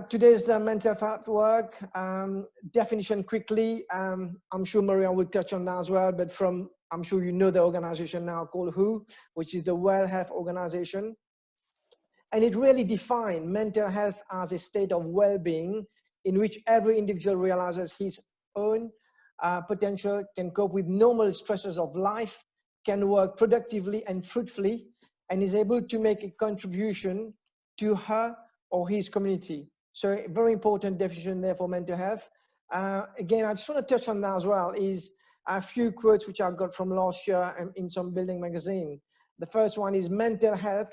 Today's the mental health work. Definition quickly. I'm sure Maria will touch on that as well, but I'm sure you know the organization now called WHO, which is the World Health Organization. And it really defined mental health as a state of well-being in which every individual realizes his own potential, can cope with normal stresses of life, can work productively and fruitfully, and is able to make a contribution to her or his community. So a very important definition there for mental health. Again, I just want to touch on that as well, is a few quotes which I got from last year in some building magazine. The first one is mental health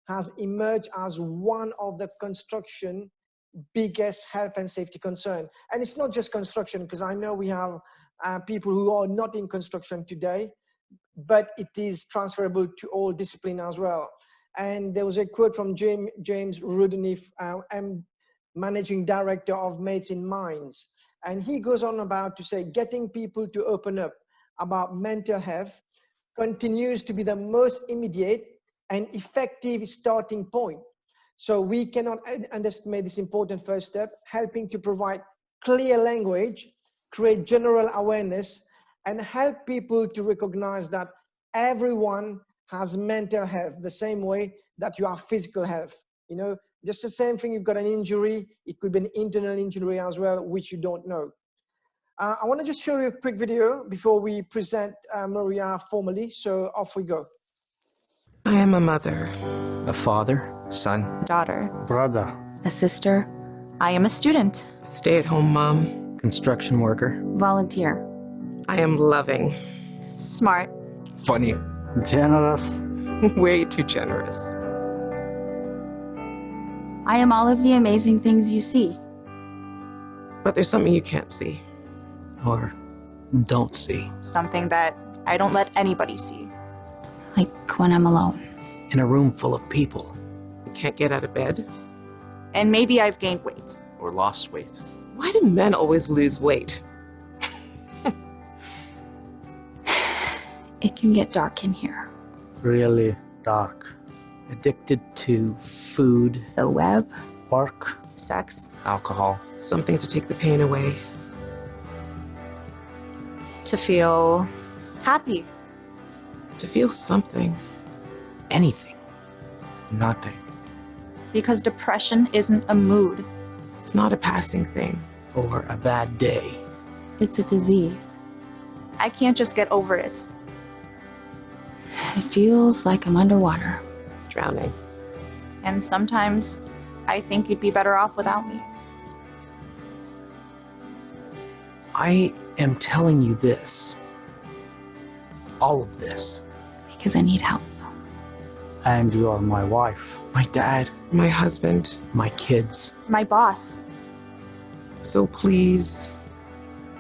has emerged as one of the construction biggest health and safety concern. And it's not just construction, because I know we have people who are not in construction today, but it is transferable to all discipline as well. And there was a quote from James Rudeniff, Managing Director of Mates in Minds. And he goes on about to say, getting people to open up about mental health continues to be the most immediate and effective starting point. So we cannot underestimate this important first step, helping to provide clear language, create general awareness, and help people to recognize that everyone has mental health the same way that you have physical health. You know, just the same thing, you've got an injury, it could be an internal injury as well, which you don't know. I want to just show you a quick video before we present Maria formally, so off we go. I am a mother, a father, son, daughter, brother, a sister. I am a student, stay-at-home mom, construction worker, volunteer. I am loving, smart, funny, generous, way too generous. I am all of the amazing things you see. But there's something you can't see. or don't see. Something that I don't let anybody see. Like when I'm alone. In a room full of people. You can't get out of bed. And maybe I've gained weight. Or lost weight. Why do men always lose weight? It can get dark in here. Really dark. Addicted to food, The web, Work, sex, alcohol, Something to take the pain away. to feel happy. To feel something. anything, nothing, Because depression isn't a mood. It's not a passing thing. or a bad day. It's a disease. I can't just get over it. It feels like I'm underwater. Drowning. And sometimes I think you'd be better off without me. I am telling you this, all of this. Because I need help. and you are my wife. My dad, My husband. my kids, My boss. So please,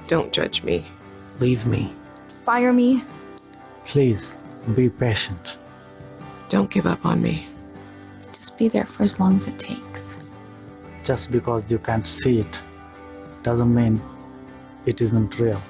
don't judge me. leave me. Fire me. Please be patient. Don't give up on me. Just be there for as long as it takes. Just because you can't see it doesn't mean it isn't real.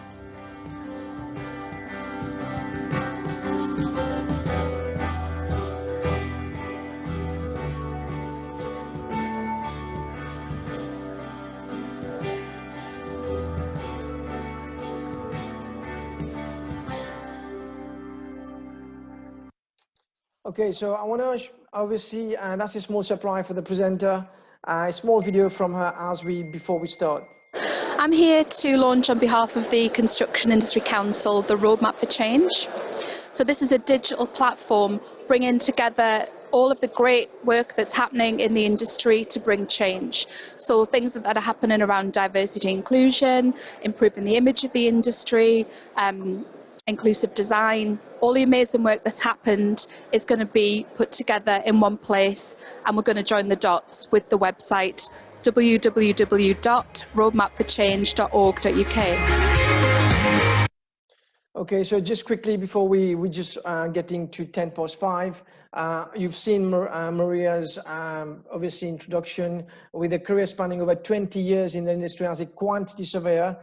Okay, so I want to obviously, that's a small surprise for the presenter. A small video from her before we start. I'm here to launch on behalf of the Construction Industry Council the Roadmap for Change. So this is a digital platform bringing together all of the great work that's happening in the industry to bring change. So things that are happening around diversity and inclusion, improving the image of the industry, inclusive design, all the amazing work that's happened is going to be put together in one place, and we're going to join the dots with the website www.roadmapforchange.org.uk. Okay, so just quickly before we just getting to 5:10, you've seen Maria's obviously introduction with a career spanning over 20 years in the industry as a quantity surveyor,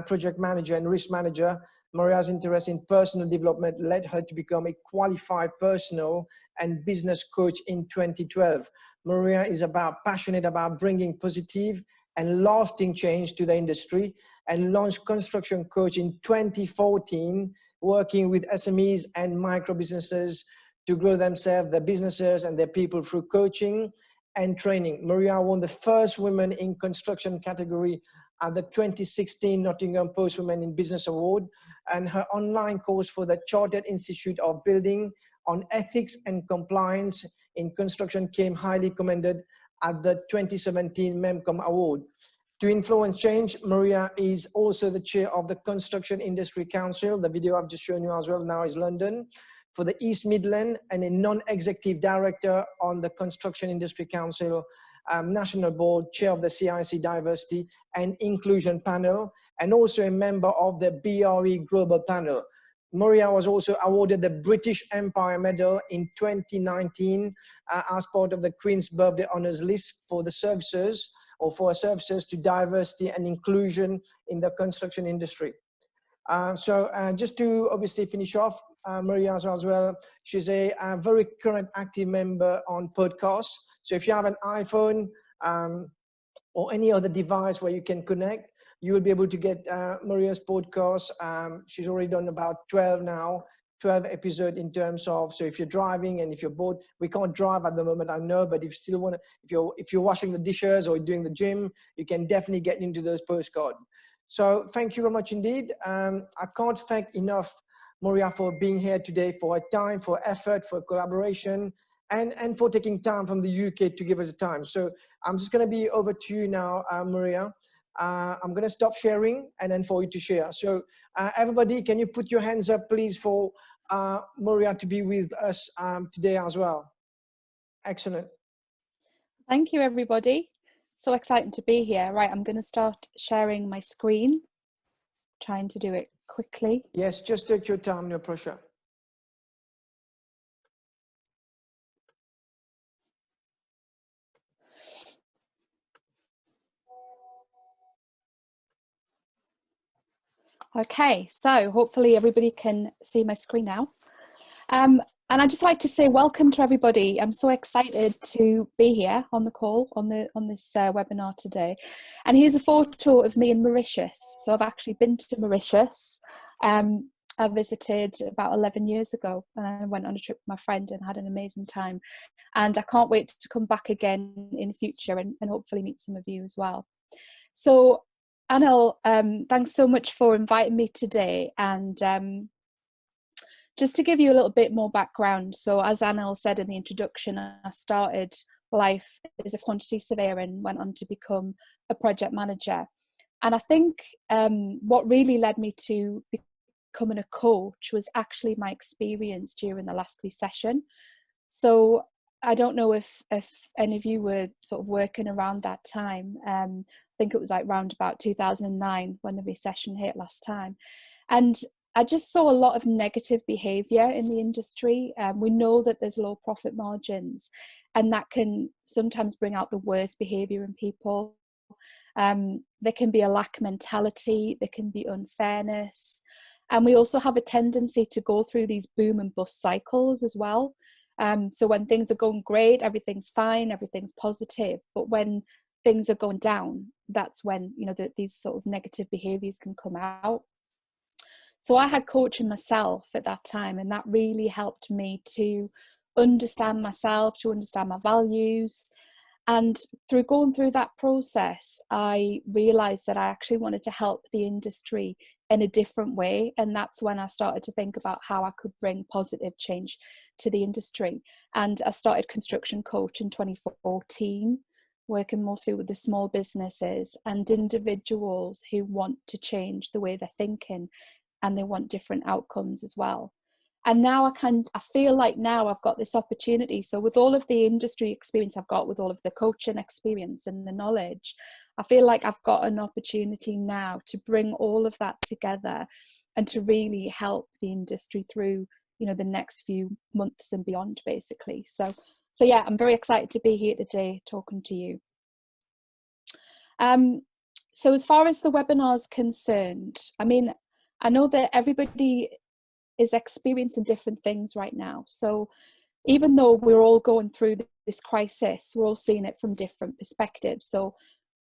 project manager and risk manager. Maria's interest in personal development led her to become a qualified personal and business coach in 2012. Maria is passionate about bringing positive and lasting change to the industry, and launched Construction Coach in 2014, working with SMEs and micro businesses to grow themselves, their businesses and their people through coaching and training. Maria won the first women in construction category at the 2016 Nottingham Post Women in Business Award, and her online course for the Chartered Institute of Building on ethics and compliance in construction came highly commended at the 2017 MEMCOM Award. To influence change, Maria is also the chair of the Construction Industry Council. The video I've just shown you as well now is London for the East Midland, and a non-executive director on the Construction Industry Council National Board, chair of the CIC Diversity and Inclusion Panel, and also a member of the BRE Global Panel. Maria was also awarded the British Empire Medal in 2019 as part of the Queen's Birthday Honours List for the services, or for services to diversity and inclusion in the construction industry. Just to obviously finish off, Maria as well, she's a very current active member on podcasts. So if you have an iPhone or any other device where you can connect, you will be able to get Maria's podcast. She's already done about 12 episodes in terms of, so if you're driving and if you're bored, we can't drive at the moment, I know, but if you still want to, if you're washing the dishes or doing the gym, you can definitely get into those postcards. So thank you very much indeed. I can't thank enough Maria for being here today, for her time, for effort, for collaboration, and for taking time from the UK to give us a time. So I'm just going to be over to you now, Maria. I'm going to stop sharing and then for you to share. So everybody, can you put your hands up, please, for Maria to be with us today as well. Excellent. Thank you, everybody. So exciting to be here. Right, I'm going to start sharing my screen, trying to do it quickly. Yes, just take your time, no pressure. Okay, so hopefully everybody can see my screen now. And I'd just like to say welcome to everybody. I'm so excited to be here on the call, on this webinar today. And here's a photo of me in Mauritius. So I've actually been to Mauritius. I visited about 11 years ago, and I went on a trip with my friend and had an amazing time. And I can't wait to come back again in the future and hopefully meet some of you as well. So Anil, thanks so much for inviting me today. And just to give you a little bit more background, so as Anil said in the introduction, I started life as a quantity surveyor and went on to become a project manager. And I think what really led me to becoming a coach was actually my experience during the last recession. So I don't know if any of you were sort of working around that time. I think it was like around about 2009 when the recession hit last time. And I just saw a lot of negative behavior in the industry. We know that there's low profit margins, and that can sometimes bring out the worst behavior in people. There can be a lack mentality, there can be unfairness. And we also have a tendency to go through these boom and bust cycles as well. So when things are going great, everything's fine, everything's positive. But when things are going down, that's when, you know, these sort of negative behaviors can come out. So I had coaching myself at that time, and that really helped me to understand myself, to understand my values. And through going through that process, I realized that I actually wanted to help the industry in a different way. And that's when I started to think about how I could bring positive change to the industry. And I started Construction Coach in 2014, working mostly with the small businesses and individuals who want to change the way they're thinking, and they want different outcomes as well. And now I feel like now I've got this opportunity. So with all of the industry experience I've got, with all of the coaching experience and the knowledge, I feel like I've got an opportunity now to bring all of that together and to really help the industry through, you know, the next few months and beyond, basically. So yeah, I'm very excited to be here today talking to you. So as far as the webinar is concerned, I mean, I know that everybody is experiencing different things right now. So even though we're all going through this crisis, we're all seeing it from different perspectives. So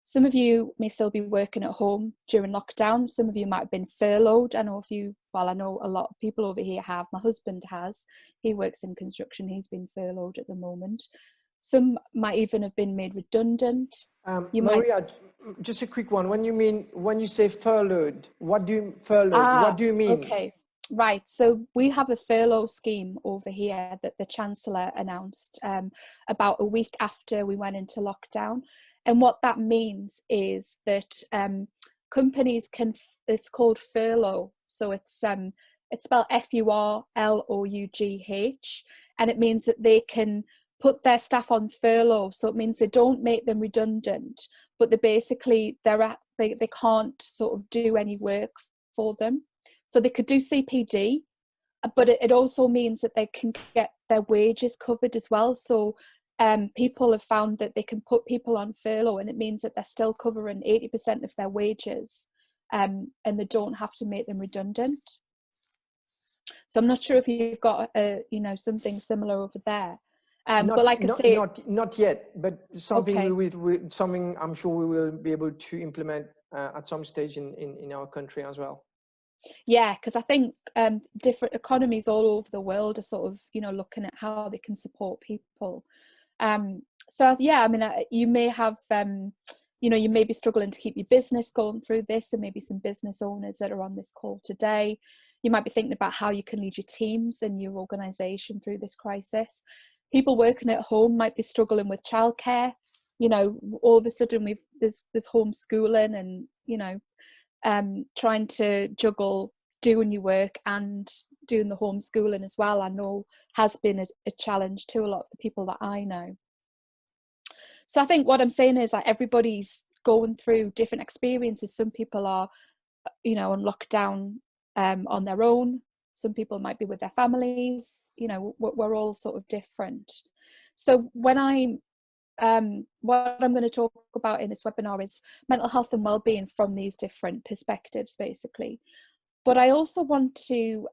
some of you may still be working at home during lockdown. Some of you might have been furloughed. I know I know a lot of people over here have. My husband has. He works in construction. He's been furloughed at the moment. Some might even have been made redundant. Maria, just a quick one. When you say furloughed, what do you mean? Okay, right. So we have a furlough scheme over here that the Chancellor announced about a week after we went into lockdown. And what that means is that companies can, it's called furlough. So it's spelled FURLOUGH, and it means that they can put their staff on furlough. So it means they don't make them redundant, but they can't sort of do any work for them. So they could do CPD, but it also means that they can get their wages covered as well. So people have found that they can put people on furlough, and it means that they're still covering 80% of their wages, and they don't have to make them redundant. So I'm not sure if you've got something similar over there. But like I say, not yet, but something okay. something I'm sure we will be able to implement at some stage in our country as well. Yeah, because I think different economies all over the world are sort of looking at how they can support people. So yeah, I mean, you may have you may be struggling to keep your business going through this. There may be some business owners that are on this call today. You might be thinking about how you can lead your teams and your organization through this crisis. People working at home might be struggling with childcare. All of a sudden there's homeschooling and trying to juggle doing your work and doing the homeschooling as well. I know has been a challenge to a lot of the people that I know. So I think what I'm saying is that everybody's going through different experiences. Some people are, on lockdown on their own. Some people might be with their families. We're all sort of different. So when what I'm going to talk about in this webinar is mental health and well-being from these different perspectives, basically. But I also want to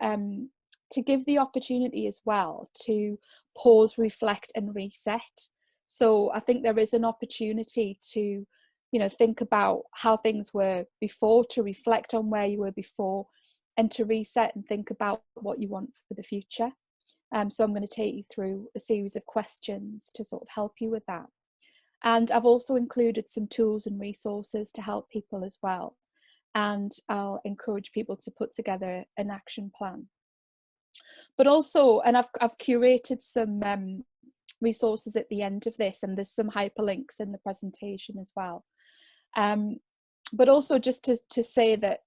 give the opportunity as well to pause, reflect, and reset. So I think there is an opportunity to, think about how things were before, to reflect on where you were before, and to reset and think about what you want for the future. So I'm going to take you through a series of questions to sort of help you with that. And I've also included some tools and resources to help people as well. And I'll encourage people to put together an action plan. But also, and I've curated some resources at the end of this, and there's some hyperlinks in the presentation as well. But also just to say that,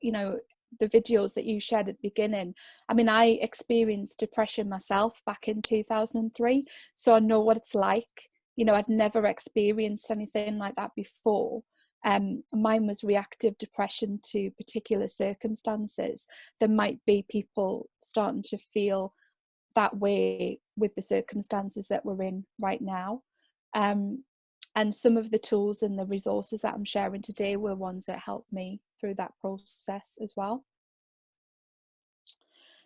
the videos that you shared at the beginning, I mean, I experienced depression myself back in 2003, so I know what it's like. I'd never experienced anything like that before. Mine was reactive depression to particular circumstances. There might be people starting to feel that way with the circumstances that we're in right now. And some of the tools and the resources that I'm sharing today were ones that helped me through that process as well.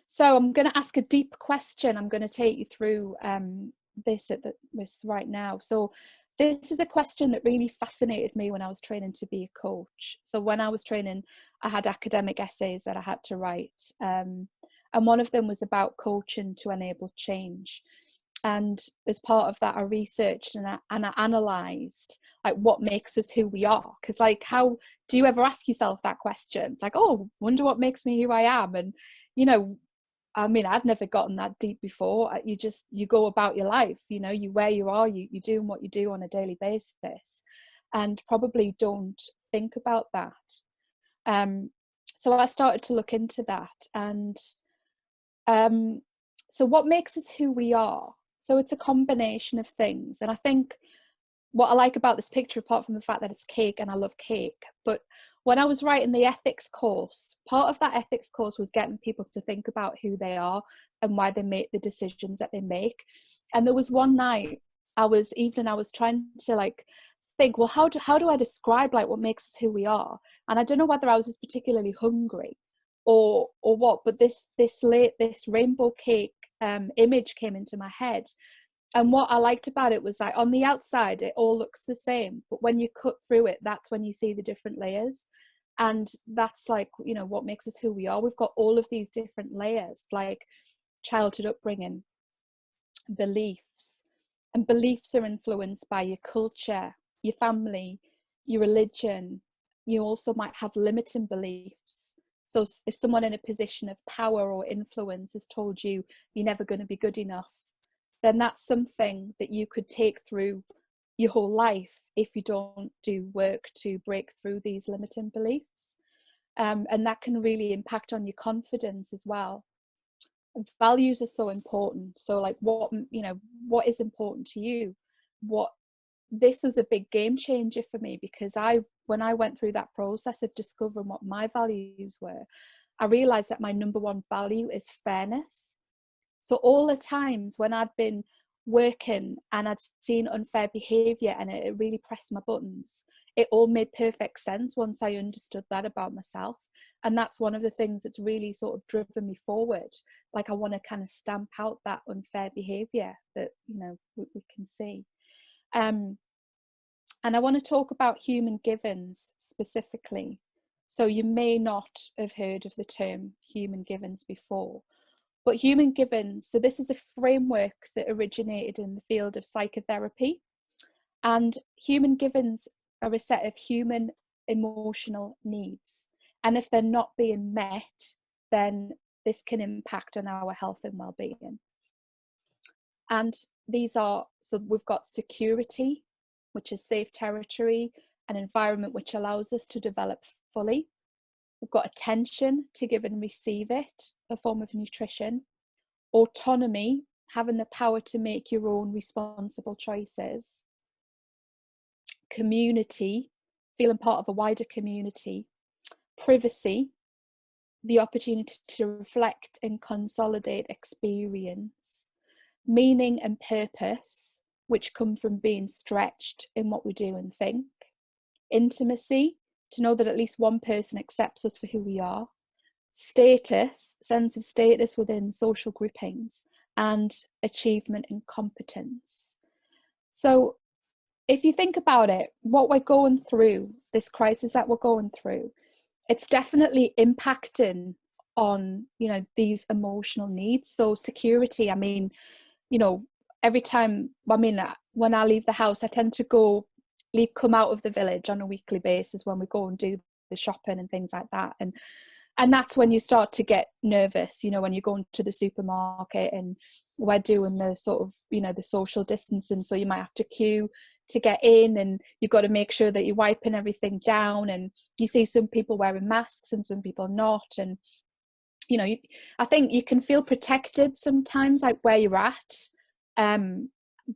So I'm going to ask a deep question. I'm going to take you through this right now. So this is a question that really fascinated me when I was training to be a coach. So when I was training, I had academic essays that I had to write. And one of them was about coaching to enable change. And as part of that, I researched and I analysed like what makes us who we are. Because how do you ever ask yourself that question? It's like, oh, wonder what makes me who I am. And, I mean, I'd never gotten that deep before. You go about your life, you where you are, you're doing what you do on a daily basis, and probably don't think about that. So I started to look into that. And so what makes us who we are? So it's a combination of things. And I think what I like about this picture, apart from the fact that it's cake and I love cake, but when I was writing the ethics course, part of that ethics course was getting people to think about who they are and why they make the decisions that they make. And there was one night I was trying to think, well, how do I describe what makes us who we are? And I don't know whether I was just particularly hungry or what, but this rainbow cake image came into my head. And what I liked about it was like on the outside, it all looks the same, but when you cut through it, that's when you see the different layers. And that's like, you know, what makes us who we are. We've got all of these different layers, like childhood upbringing, beliefs, and beliefs are influenced by your culture, your family, your religion. You also might have limiting beliefs. So if someone in a position of power or influence has told you you're never going to be good enough, then that's something that you could take through your whole life if you don't do work to break through these limiting beliefs. And that can really impact on your confidence as well. And values are so important. So like what, you know, what is important to you? This was a big game changer for me, because when I went through that process of discovering what my values were, I realized that my number one value is fairness. So all the times when I'd been working and I'd seen unfair behavior and it really pressed my buttons, it all made perfect sense once I understood that about myself. And that's one of the things that's really sort of driven me forward. Like I want to kind of stamp out that unfair behavior that, you know, we can see. And I want to talk about human givens specifically. So you may not have heard of the term human givens before, but human givens, so this is a framework that originated in the field of psychotherapy, and human givens are a set of human emotional needs. And if they're not being met, then this can impact on our health and well-being. And these are, so we've got security, which is safe territory, an environment which allows us to develop fully. We've got attention, to give and receive it, a form of nutrition. Autonomy, having the power to make your own responsible choices. Community, feeling part of a wider community. Privacy, the opportunity to reflect and consolidate experience. Meaning and purpose, which come from being stretched in what we do and think. Intimacy, to know that at least one person accepts us for who we are. Status, sense of status within social groupings. And achievement and competence. So if you think about it, what we're going through, this crisis that we're going through, it's definitely impacting on, you know, these emotional needs. So security, I mean, you know, every time, I mean, when I leave the house, I tend to come out of the village on a weekly basis when we go and do the shopping and things like that. And that's when you start to get nervous, you know, when you're going to the supermarket and we're doing the sort of, you know, the social distancing. So you might have to queue to get in, and you've got to make sure that you're wiping everything down. And you see some people wearing masks and some people not. And, you know, I think you can feel protected sometimes, like where you're at.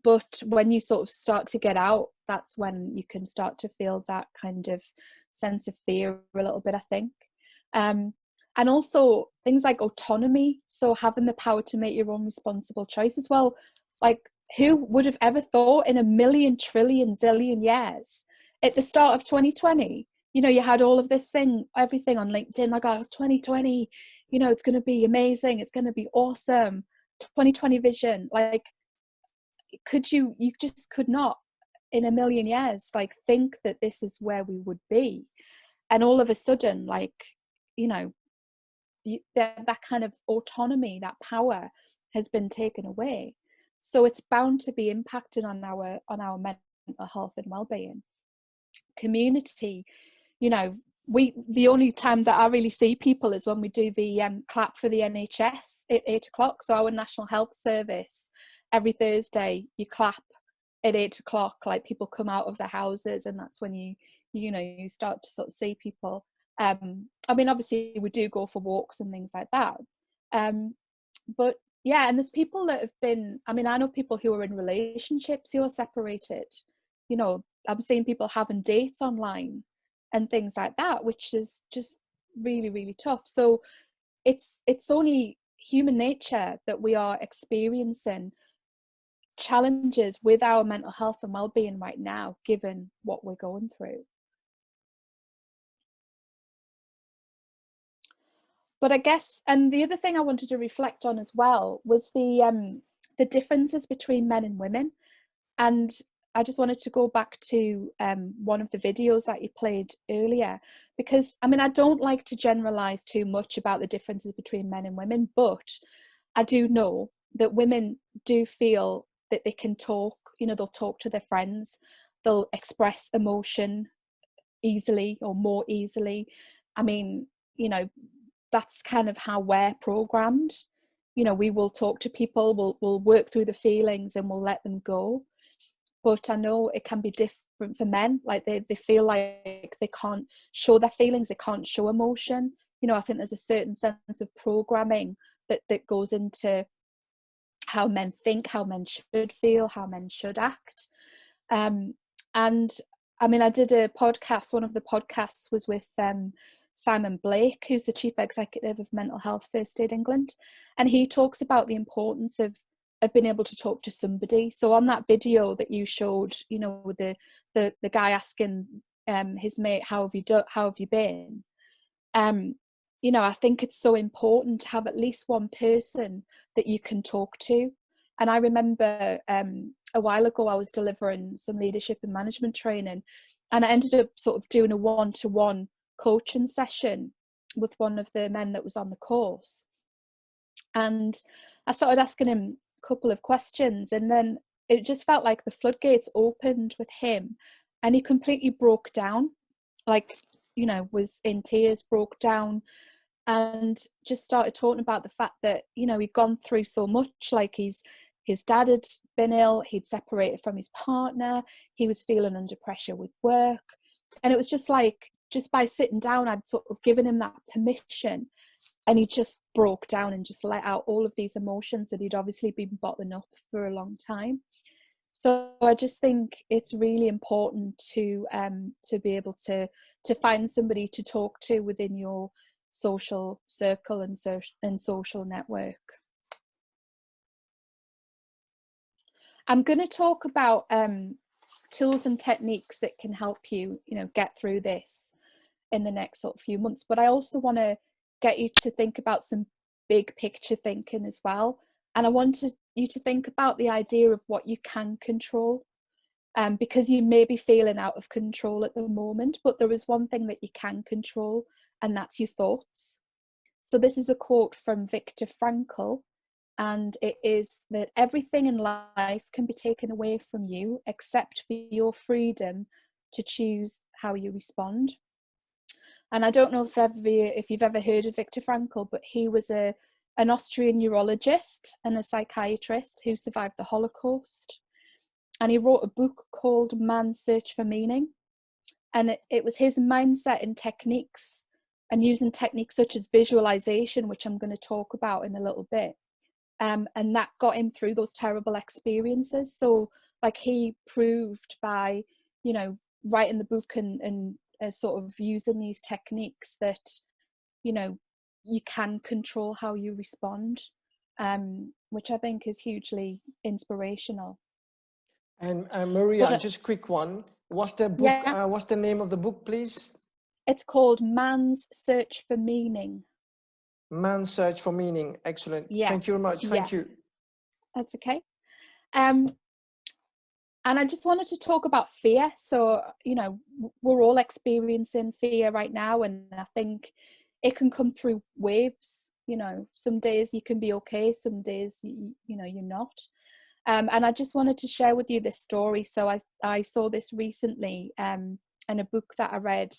But when you sort of start to get out, that's when you can start to feel that kind of sense of fear a little bit, I think. And also things like autonomy, so having the power to make your own responsible choices. Well, like who would have ever thought in a million trillion zillion years at the start of 2020, you know, you had all of this everything on LinkedIn, like, oh, 2020, you know, it's going to be amazing, it's going to be awesome, 2020 vision. Like, you just could not in a million years like think that this is where we would be. And all of a sudden, like, you know, that kind of autonomy, that power has been taken away. So it's bound to be impacted on our mental health and well-being. Community, you know, the only time that I really see people is when we do the clap for the NHS at 8:00. So our National Health Service, every Thursday you clap at 8:00, like people come out of their houses, and that's when you start to sort of see people. I mean, obviously we do go for walks and things like that. But yeah, and there's people that have been, I mean, I know people who are in relationships who are separated. You know, I'm seeing people having dates online and things like that, which is just really, really tough. So it's only human nature that we are experiencing challenges with our mental health and well-being right now, given what we're going through. But I guess, and the other thing I wanted to reflect on as well was the the differences between men and women. And I just wanted to go back to one of the videos that you played earlier, because I mean, I don't like to generalize too much about the differences between men and women, but I do know that women do feel that they can talk, you know, they'll talk to their friends, they'll express emotion easily or more easily. I mean, you know, that's kind of how we're programmed. You know, we will talk to people, we'll work through the feelings and we'll let them go. But I know it can be different for men. Like they feel like they can't show their feelings, they can't show emotion. You know, I think there's a certain sense of programming that goes into how men think, how men should feel, how men should act. And I mean, I did a podcast, one of the podcasts was with Simon Blake, who's the Chief Executive of Mental Health First Aid England. And he talks about the importance of being able to talk to somebody. So on that video that you showed, you know, with the guy asking his mate, how have you been? You know, I think it's so important to have at least one person that you can talk to. And I remember a while ago I was delivering some leadership and management training, and I ended up sort of doing a one-to-one coaching session with one of the men that was on the course. And I started asking him a couple of questions, and then it just felt like the floodgates opened with him, and he completely broke down, like, you know, was in tears, broke down, and just started talking about the fact that, you know, he'd gone through so much. Like his dad had been ill, he'd separated from his partner, he was feeling under pressure with work, and it was just like, just by sitting down, I'd sort of given him that permission, and he just broke down and just let out all of these emotions that he'd obviously been bottling up for a long time. So I just think it's really important to be able to find somebody to talk to within your social circle and social network. I'm going to talk about tools and techniques that can help you, you know, get through this in the next sort of few months. But I also want to get you to think about some big picture thinking as well. And I wanted you to think about the idea of what you can control, because you may be feeling out of control at the moment, but there is one thing that you can control, and that's your thoughts. So this is a quote from Viktor Frankl, and it is that everything in life can be taken away from you except for your freedom to choose how you respond. And I don't know if you've ever heard of Viktor Frankl, but he was an Austrian neurologist and a psychiatrist who survived the Holocaust. And he wrote a book called Man's Search for Meaning. And it was his mindset and techniques, and using techniques such as visualization, which I'm going to talk about in a little bit. And that got him through those terrible experiences. So like he proved by, you know, writing the book and sort of using these techniques that, you know, you can control how you respond, which I think is hugely inspirational. And Maria, just quick one. What's the book? Yeah. What's the name of the book, please? It's called Man's Search for Meaning. Man's Search for Meaning. Excellent. Yeah. Thank you very much. Thank you. That's okay. And I just wanted to talk about fear. So, you know, we're all experiencing fear right now, and I think it can come through waves. You know, some days you can be okay, some days you know you're not. And I just wanted to share with you this story. So I saw this recently in a book that I read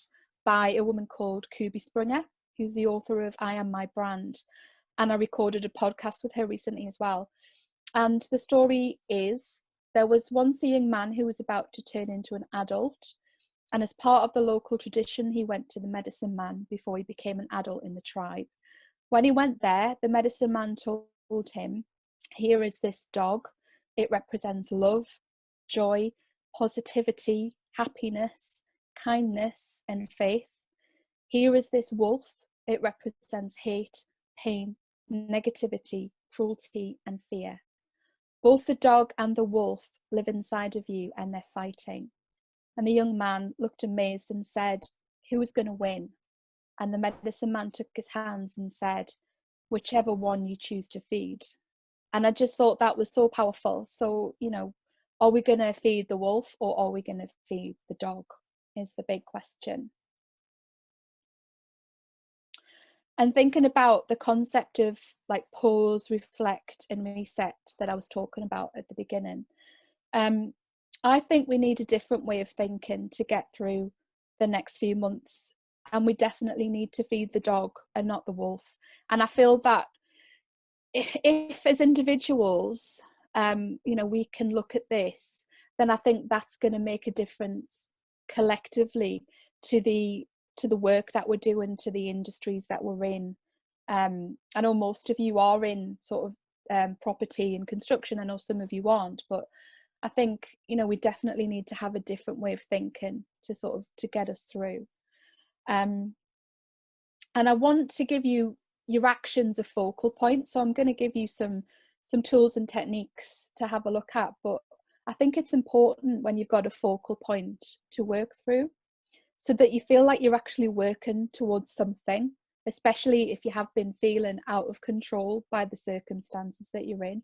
by a woman called Kubi Springer, who's the author of I Am My Brand. And I recorded a podcast with her recently as well. And the story is, there was once a young man who was about to turn into an adult. And as part of the local tradition, he went to the medicine man before he became an adult in the tribe. When he went there, the medicine man told him, "Here is this dog. It represents love, joy, positivity, happiness, kindness, and faith. Here is this wolf. It represents hate, pain, negativity, cruelty, and fear. Both the dog and the wolf live inside of you, and they're fighting." And the young man looked amazed and said, "Who is going to win?" And the medicine man took his hands and said, "Whichever one you choose to feed." And I just thought that was so powerful. So, you know, are we going to feed the wolf or are we going to feed the dog is the big question. And thinking about the concept of like pause, reflect and reset that I was talking about at the beginning. I think we need a different way of thinking to get through the next few months. And we definitely need to feed the dog and not the wolf. And I feel that if as individuals, you know, we can look at this, then I think that's going to make a difference collectively to the work that we're doing, to the industries that we're in. I know most of you are in sort of property and construction. I know some of you aren't, but I think, you know, we definitely need to have a different way of thinking to sort of to get us through. And I want to give you your actions a focal point. So I'm going to give you some tools and techniques to have a look at, but I think it's important when you've got a focal point to work through so that you feel like you're actually working towards something, especially if you have been feeling out of control by the circumstances that you're in.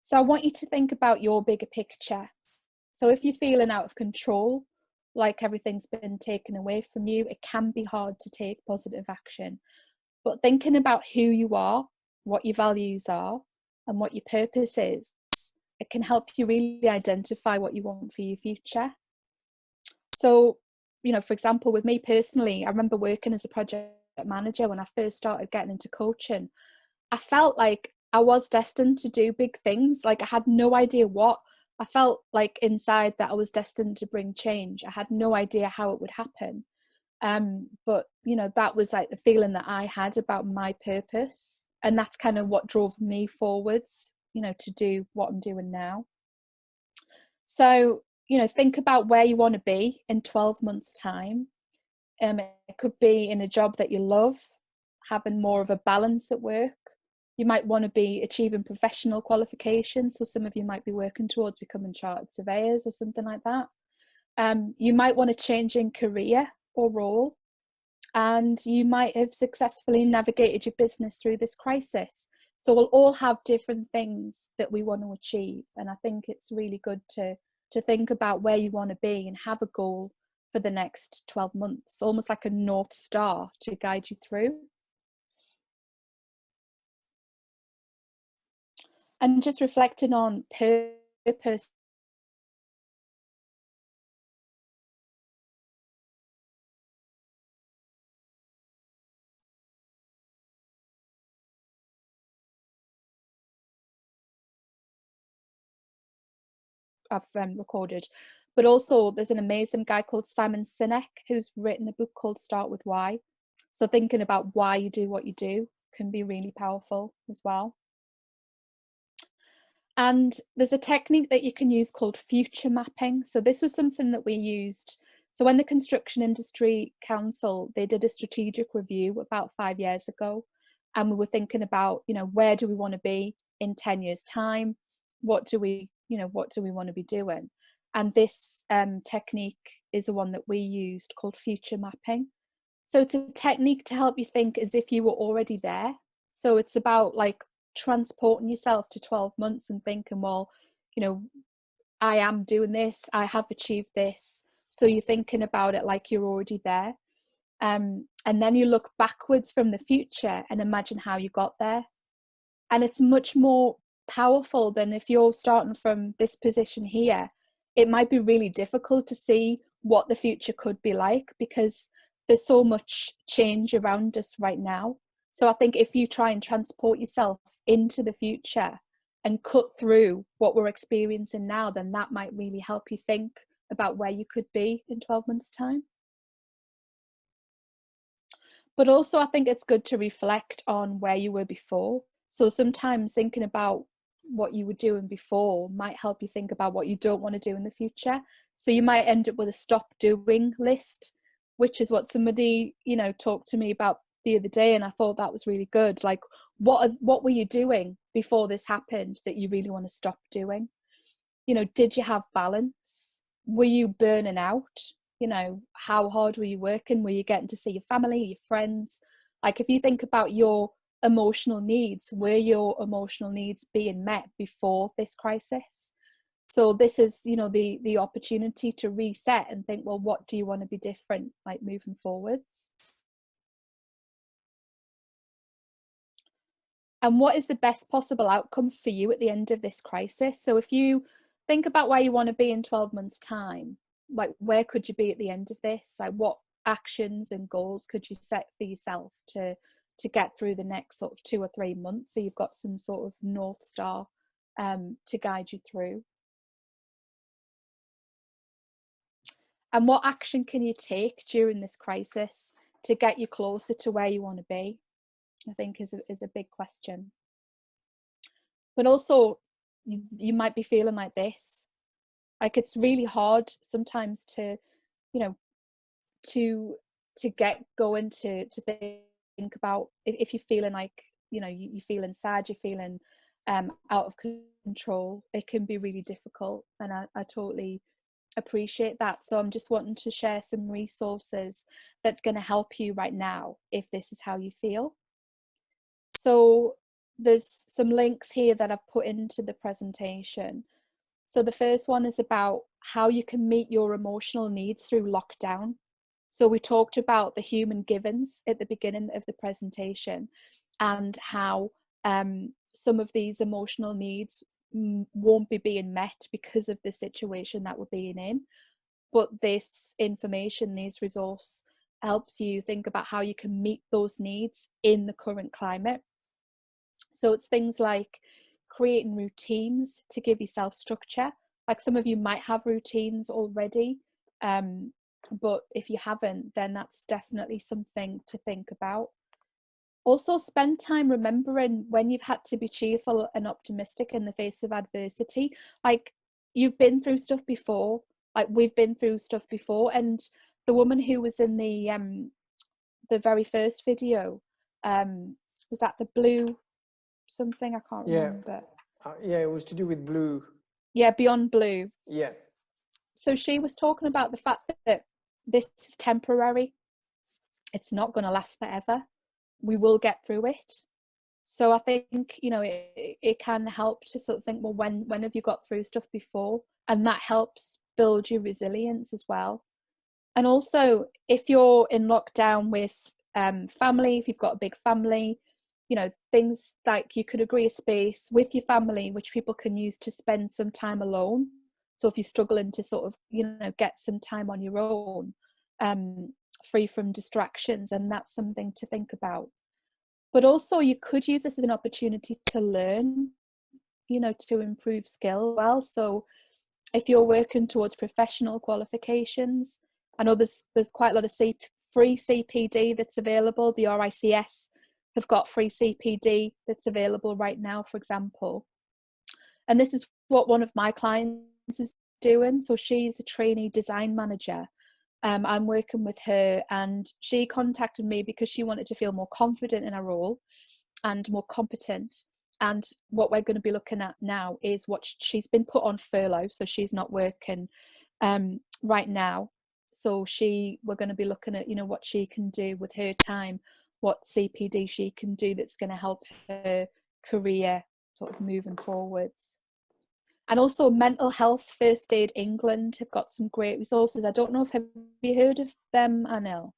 So I want you to think about your bigger picture. So if you're feeling out of control, like everything's been taken away from you, it can be hard to take positive action. But thinking about who you are, what your values are, and what your purpose is, it can help you really identify what you want for your future. So, you know, for example, with me personally, I remember working as a project manager when I first started getting into coaching. I felt like I was destined to do big things. Like I had no idea what. I felt like inside that I was destined to bring change. I had no idea how it would happen. But, you know, that was like the feeling that I had about my purpose. And that's kind of what drove me forwards, you know, to do what I'm doing now. So, you know, think about where you want to be in 12 months' time. It could be in a job that you love, having more of a balance at work. You might want to be achieving professional qualifications. So some of you might be working towards becoming chartered surveyors or something like that. You might want to change in career or role. And you might have successfully navigated your business through this crisis. So we'll all have different things that we want to achieve. And I think it's really good to think about where you want to be and have a goal for the next 12 months, almost like a North Star to guide you through. And just reflecting on purpose. I've recorded, but also there's an amazing guy called Simon Sinek who's written a book called Start With Why. So thinking about why you do what you do can be really powerful as well. And there's a technique that you can use called future mapping. So this was something that we used. So when the Construction Industry Council, they did a strategic review about 5 years ago, and we were thinking about, you know, where do we want to be in 10 years time? What do we want to be doing? And this technique is the one that we used called future mapping. So it's a technique to help you think as if you were already there. So it's about like transporting yourself to 12 months and thinking, well, you know, I am doing this, I have achieved this. So you're thinking about it like you're already there. And then you look backwards from the future and imagine how you got there. And it's much more powerful than if you're starting from this position here. It might be really difficult to see what the future could be like because there's so much change around us right now. So I think if you try and transport yourself into the future and cut through what we're experiencing now, then that might really help you think about where you could be in 12 months' time. But also I think it's good to reflect on where you were before. So sometimes thinking about what you were doing before might help you think about what you don't want to do in the future. So you might end up with a stop doing list, which is what somebody, you know, talked to me about the other day, and I thought that was really good. Like, what were you doing before this happened that you really want to stop doing? You know, did you have balance? Were you burning out? You know, how hard were you working? Were you getting to see your family, your friends? Like, if you think about your emotional needs? Were your emotional needs being met before this crisis? So this is, you know, the opportunity to reset and think, well, what do you want to be different, like moving forwards? And what is the best possible outcome for you at the end of this crisis? So if you think about where you want to be in 12 months' time, like where could you be at the end of this? Like what actions and goals could you set for yourself to get through the next sort of 2 or 3 months, so you've got some sort of North Star to guide you through? And what action can you take during this crisis to get you closer to where you want to be? I think is a big question. But also, you might be feeling like this. Like it's really hard sometimes to, you know, to get going to think about if you're feeling like, you know, you're feeling sad, you're feeling out of control. It can be really difficult, and I totally appreciate that. So I'm just wanting to share some resources that's going to help you right now if this is how you feel. So there's some links here that I've put into the presentation. So the first one is about how you can meet your emotional needs through lockdown. So we talked about the human givens at the beginning of the presentation, and how some of these emotional needs won't be being met because of the situation that we're being in. But this information, this resource, helps you think about how you can meet those needs in the current climate. So it's things like creating routines to give yourself structure. Like some of you might have routines already, but if you haven't, then that's definitely something to think about. Also, spend time remembering when you've had to be cheerful and optimistic in the face of adversity. Like, you've been through stuff before, like we've been through stuff before. And the woman who was in the very first video, was that the blue something? I can't remember. Yeah, it was to do with blue. Yeah, Beyond Blue. Yeah. So she was talking about the fact that this is temporary. It's not going to last forever. We will get through it. So I think, you know, it can help to sort of think, well, when have you got through stuff before? And that helps build your resilience as well. And also, if you're in lockdown with family, if you've got a big family, you know, things like you could agree a space with your family, which people can use to spend some time alone. So if you're struggling to sort of, you know, get some time on your own, free from distractions, and that's something to think about. But also you could use this as an opportunity to learn, you know, to improve skill well. So if you're working towards professional qualifications, I know there's quite a lot of free CPD that's available. The RICS have got free CPD that's available right now, for example. And this is what one of my clients is doing. So she's a trainee design manager. I'm working with her, and she contacted me because she wanted to feel more confident in her role and more competent. And what we're going to be looking at now is what she's been put on furlough, so she's not working right now. So we're going to be looking at, you know, what she can do with her time, what CPD she can do that's going to help her career sort of moving forwards. And also Mental Health First Aid England have got some great resources. I don't know have you heard of them, Anil?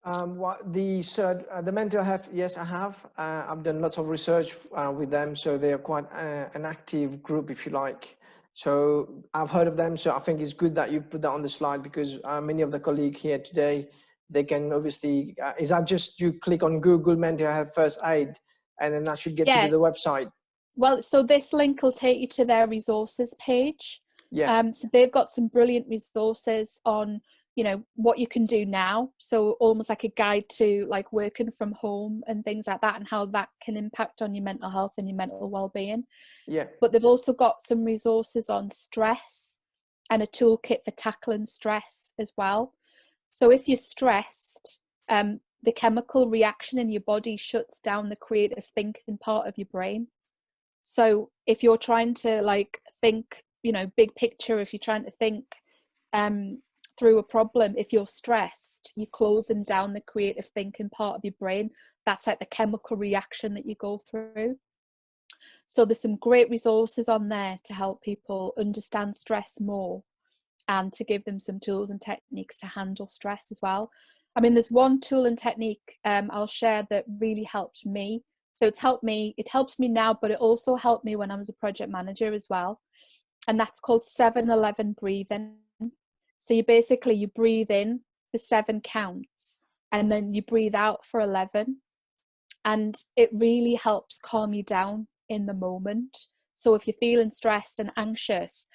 The mental health, yes, I have. I've done lots of research with them, so they're quite an active group, if you like. So I've heard of them, so I think it's good that you put that on the slide, because many of the colleagues here today, they can obviously, is that just you click on Google Mental Health First Aid, and then that should get you to the website? Well, so this link will take you to their resources page. Yeah. So they've got some brilliant resources on, you know, what you can do now. So almost like a guide to like working from home and things like that, and how that can impact on your mental health and your mental well-being. Yeah. But they've also got some resources on stress and a toolkit for tackling stress as well. So if you're stressed, the chemical reaction in your body shuts down the creative thinking part of your brain. So if you're trying to like think, you know, big picture, if you're trying to think through a problem, if you're stressed, you're closing down the creative thinking part of your brain. That's like the chemical reaction that you go through. So there's some great resources on there to help people understand stress more and to give them some tools and techniques to handle stress as well. I mean, there's one tool and technique I'll share that really helped me. So it helps me now, but it also helped me when I was a project manager as well. And that's called 7-11 breathing. So you breathe in for 7 counts and then you breathe out for 11. And it really helps calm you down in the moment. So if you're feeling stressed and anxious,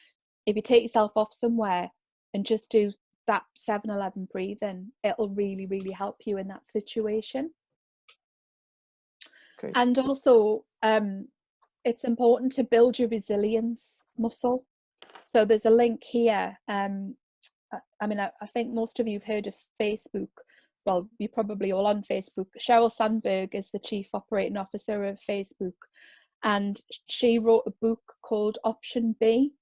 if you take yourself off somewhere and just do that 7-11 breathing, it'll really, really help you in that situation. Okay. And also, it's important to build your resilience muscle. So there's a link here. I mean, I think most of you have heard of Facebook. Well, you're probably all on Facebook. Sheryl Sandberg is the Chief Operating Officer of Facebook. And she wrote a book called Option B.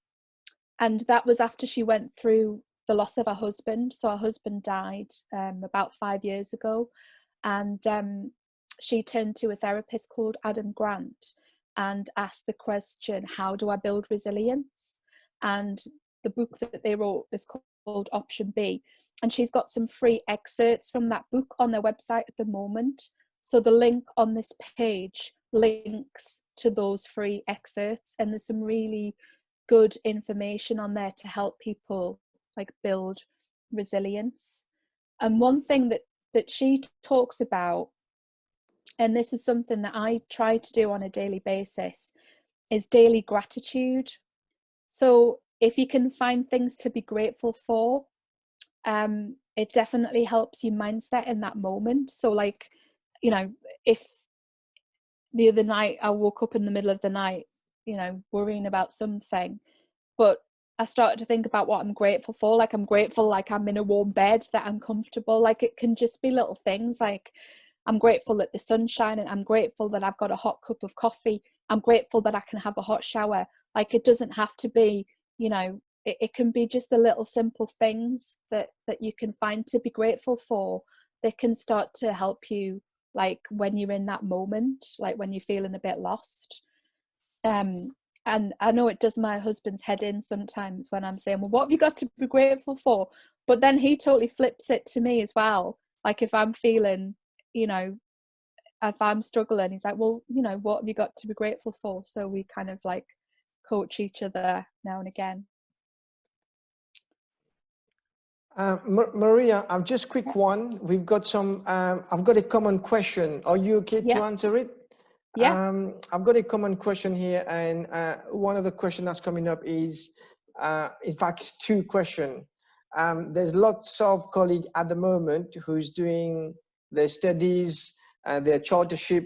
And that was after she went through the loss of her husband. So her husband died about 5 years ago. And she turned to a therapist called Adam Grant and asked the question, how do I build resilience? And the book that they wrote is called Option B. And she's got some free excerpts from that book on their website at the moment. So the link on this page links to those free excerpts, and there's some really good information on there to help people like build resilience. And one thing that she talks about, and this is something that I try to do on a daily basis, is daily gratitude. So if you can find things to be grateful for, it definitely helps your mindset in that moment. So like, you know, if the other night I woke up in the middle of the night, you know, worrying about something, but I started to think about what I'm grateful for. Like, I'm grateful, like I'm in a warm bed, that I'm comfortable. Like, it can just be little things. Like, I'm grateful that the sun's shining. I'm grateful that I've got a hot cup of coffee. I'm grateful that I can have a hot shower. Like, it doesn't have to be, you know, it can be just the little simple things that you can find to be grateful for that can start to help you, like when you're in that moment, like when you're feeling a bit lost. And I know it does my husband's head in sometimes when I'm saying, well, what have you got to be grateful for? But then he totally flips it to me as well. Like, if I'm feeling, you know, if I'm struggling, he's like, well, you know, what have you got to be grateful for? So we kind of like coach each other now and again. Maria, I've just quick one. We've got some, I've got a common question. Are you okay to answer it? Yeah. I've got a common question here, and one of the questions that's coming up is, in fact, it's 2 questions. There's lots of colleagues at the moment who's doing their studies, their chartership,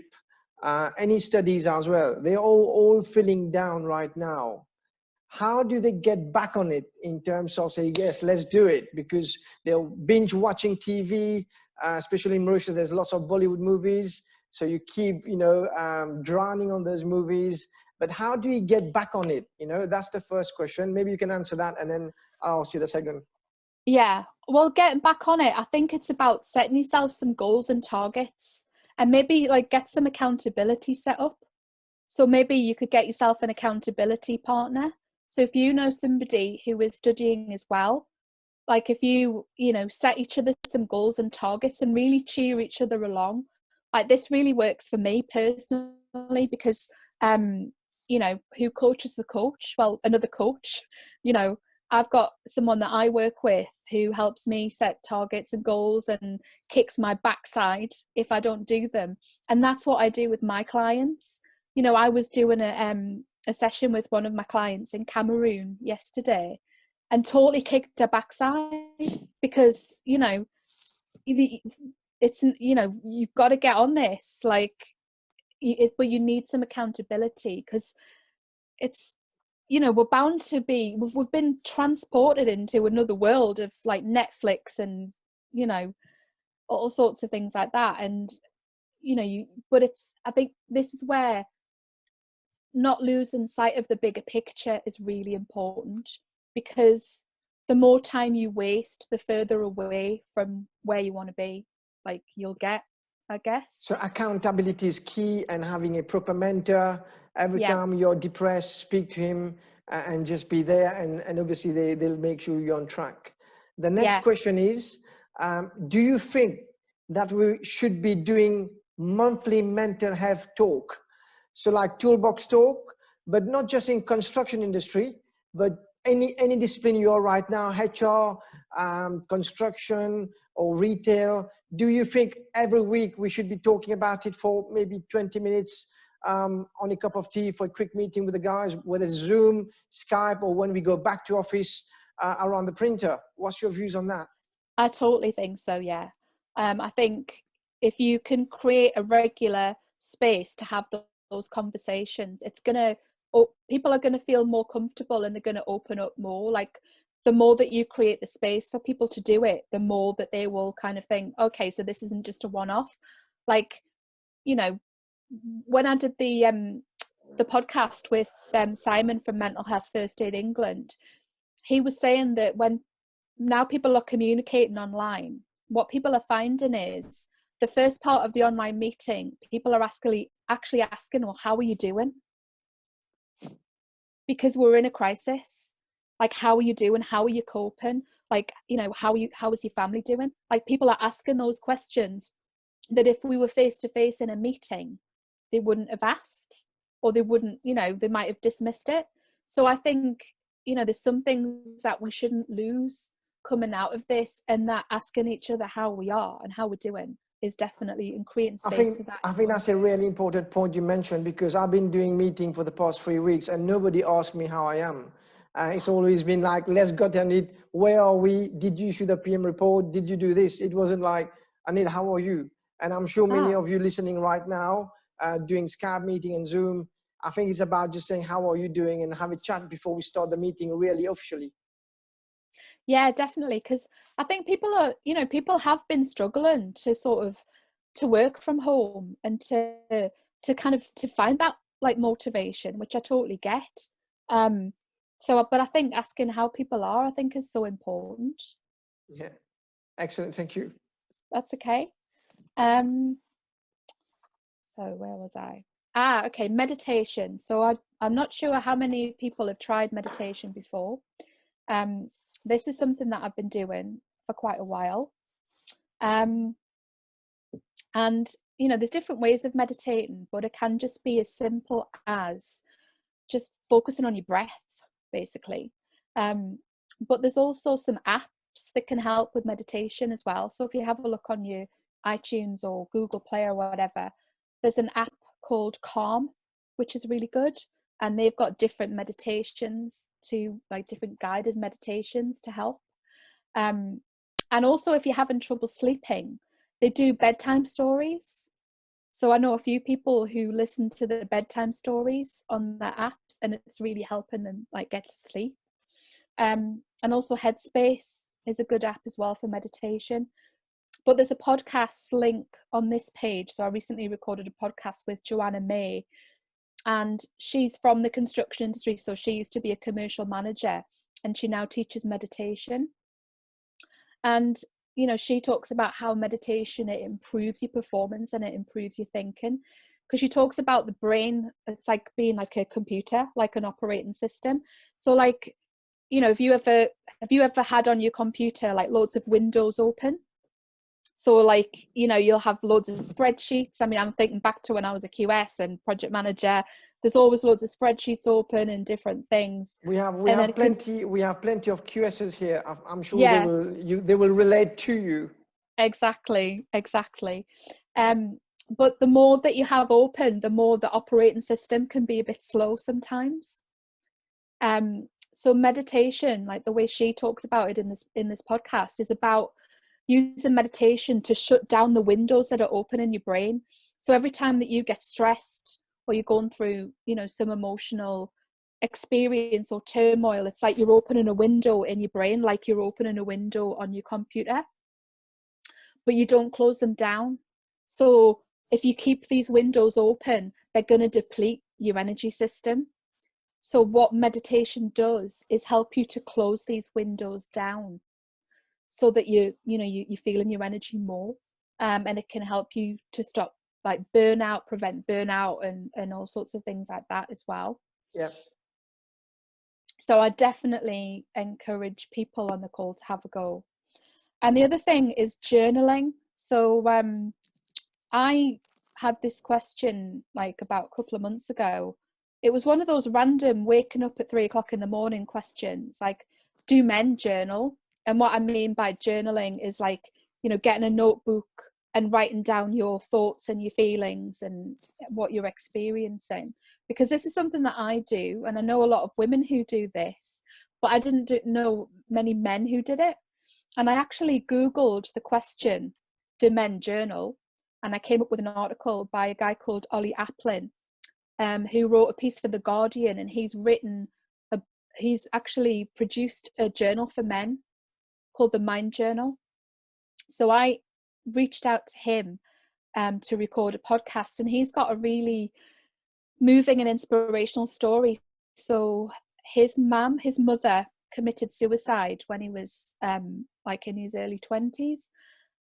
any studies as well. They're all feeling down right now. How do they get back on it in terms of saying, yes, let's do it? Because they're binge watching TV, especially in Mauritius, there's lots of Bollywood movies. So you keep, you know, drowning on those movies. But how do you get back on it? You know, that's the first question. Maybe you can answer that, and then I'll ask you the second. Yeah, well, getting back on it, I think it's about setting yourself some goals and targets, and maybe like get some accountability set up. So maybe you could get yourself an accountability partner. So if you know somebody who is studying as well, like if you know, set each other some goals and targets and really cheer each other along. Like, this really works for me personally because, you know, who coaches the coach? Well, another coach. You know, I've got someone that I work with who helps me set targets and goals and kicks my backside if I don't do them. And that's what I do with my clients. You know, I was doing a session with one of my clients in Cameroon yesterday and totally kicked her backside because, you know, it's, you know, you've got to get on this, like, but you need some accountability because it's, you know, we're bound to be, we've been transported into another world of like Netflix and, you know, all sorts of things like that. And, you know, but it's, I think this is where not losing sight of the bigger picture is really important, because the more time you waste, the further away from where you want to be, like, you'll get, I guess. So accountability is key, and having a proper mentor. Every Yeah. time you're depressed, speak to him and just be there. And obviously they'll make sure you're on track. The next Yeah. question is, do you think that we should be doing monthly mental health talk? So like toolbox talk, but not just in construction industry, but any discipline you are right now, HR, construction or retail. Do you think every week we should be talking about it for maybe 20 minutes on a cup of tea for a quick meeting with the guys, whether it's Zoom, Skype, or when we go back to office around the printer? What's your views on that? I totally think so, yeah. I think if you can create a regular space to have those conversations, it's gonna, people are gonna feel more comfortable, and they're gonna open up more. Like, the more that you create the space for people to do it, the more that they will kind of think, okay, so this isn't just a one-off. Like, you know, when I did the podcast with Simon from Mental Health First Aid England, he was saying that when now people are communicating online, what people are finding is the first part of the online meeting, people are actually asking, well, how are you doing? Because we're in a crisis. Like, how are you doing? How are you coping? Like, you know, how is your family doing? Like, people are asking those questions that if we were face to face in a meeting, they wouldn't have asked, or they wouldn't, you know, they might have dismissed it. So I think, you know, there's some things that we shouldn't lose coming out of this, and that asking each other how we are and how we're doing is definitely in creating space for that. I think that's a really important point you mentioned, because I've been doing meeting for the past 3 weeks and nobody asked me how I am. It's always been like, let's go down it. Where are we? Did you issue the PM report? Did you do this? It wasn't like, Anil, how are you? And I'm sure many of you listening right now, doing Skype meeting and Zoom, I think it's about just saying, how are you doing? And have a chat before we start the meeting really officially. Yeah, definitely. Because I think people are, you know, people have been struggling to sort of to work from home and to kind of to find that like motivation, which I totally get. So, but I think asking how people are, I think, is so important. Yeah, excellent. Thank you. That's okay. So where was I? Okay, meditation. So I'm not sure how many people have tried meditation before. This is something that I've been doing for quite a while. And, you know, there's different ways of meditating, but it can just be as simple as just focusing on your breath, basically. But there's also some apps that can help with meditation as well. So if you have a look on your iTunes or Google Play or whatever, there's an app called Calm, which is really good. And they've got different meditations to, like, different guided meditations to help. And also, if you're having trouble sleeping, they do bedtime stories. So I know a few people who listen to the bedtime stories on their apps, and it's really helping them like get to sleep. And also Headspace is a good app as well for meditation. But there's a podcast link on this page. So I recently recorded a podcast with Joanna May, and she's from the construction industry. So she used to be a commercial manager, and she now teaches meditation. And, you know, she talks about how meditation, it improves your performance and it improves your thinking, because she talks about the brain. It's like being like a computer, like an operating system. So like, you know, have you ever had on your computer like loads of windows open? So like, you know, you'll have loads of spreadsheets. I mean, I'm thinking back to when I was a QS and project manager, there's always loads of spreadsheets open and different things. We have plenty of QSs here. I'm sure they will relate to you. Exactly. But the more that you have open, the more the operating system can be a bit slow sometimes. So meditation, like the way she talks about it in this podcast, is about using meditation to shut down the windows that are open in your brain. So every time that you get stressed or you're going through, you know, some emotional experience or turmoil, it's like you're opening a window in your brain, like you're opening a window on your computer, but you don't close them down. So if you keep these windows open, they're going to deplete your energy system. So what meditation does is help you to close these windows down so that you feel in your energy more, and it can help you to stop like burnout, prevent burnout, and all sorts of things like that as well. Yeah. So I definitely encourage people on the call to have a go. And the other thing is journaling. So I had this question like about a couple of months ago. It was one of those random waking up at 3 o'clock in the morning questions, like, do men journal? And what I mean by journaling is like, getting a notebook and writing down your thoughts and your feelings and what you're experiencing. Because this is something that I do, and I know a lot of women who do this, but I didn't know many men who did it. And I actually Googled the question, do men journal? And I came up with an article by a guy called Ollie Aplin, who wrote a piece for The Guardian, and he's actually produced a journal for men called the Mind Journal. So I reached out to him to record a podcast, and he's got a really moving and inspirational story. So his mother committed suicide when he was like in his early 20s,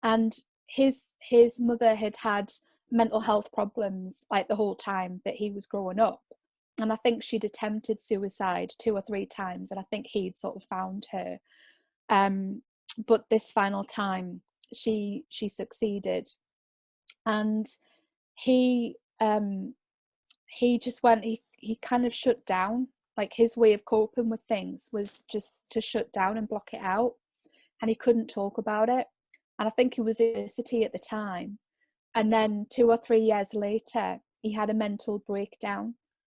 and his mother had mental health problems like the whole time that he was growing up, and I think she'd attempted suicide 2 or 3 times, and I think he'd sort of found her, but this final time she succeeded. And he just went, he kind of shut down. Like his way of coping with things was just to shut down and block it out, and he couldn't talk about it. And I think he was in university at the time, and then 2 or 3 years later he had a mental breakdown.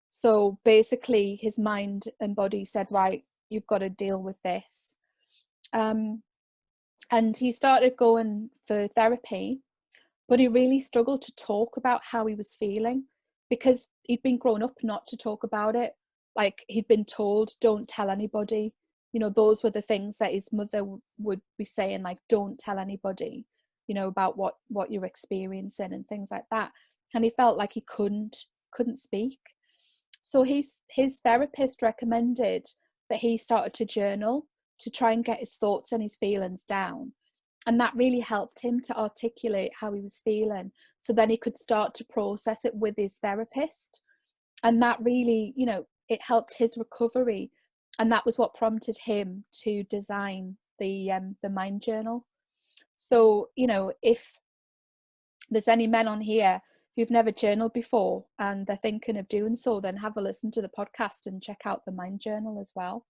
So basically his mind and body said, right, you've got to deal with this. And he started going for therapy, but he really struggled to talk about how he was feeling because he'd been grown up not to talk about it. Like he'd been told, don't tell anybody. Those were the things that his mother would be saying, like, don't tell anybody, about what you're experiencing and things like that. And he felt like he couldn't speak. So his therapist recommended that he started to journal to try and get his thoughts and his feelings down. And that really helped him to articulate how he was feeling. So then he could start to process it with his therapist. And that really, it helped his recovery. And that was what prompted him to design the Mind Journal. So, if there's any men on here who've never journaled before and they're thinking of doing so, then have a listen to the podcast and check out the Mind Journal as well.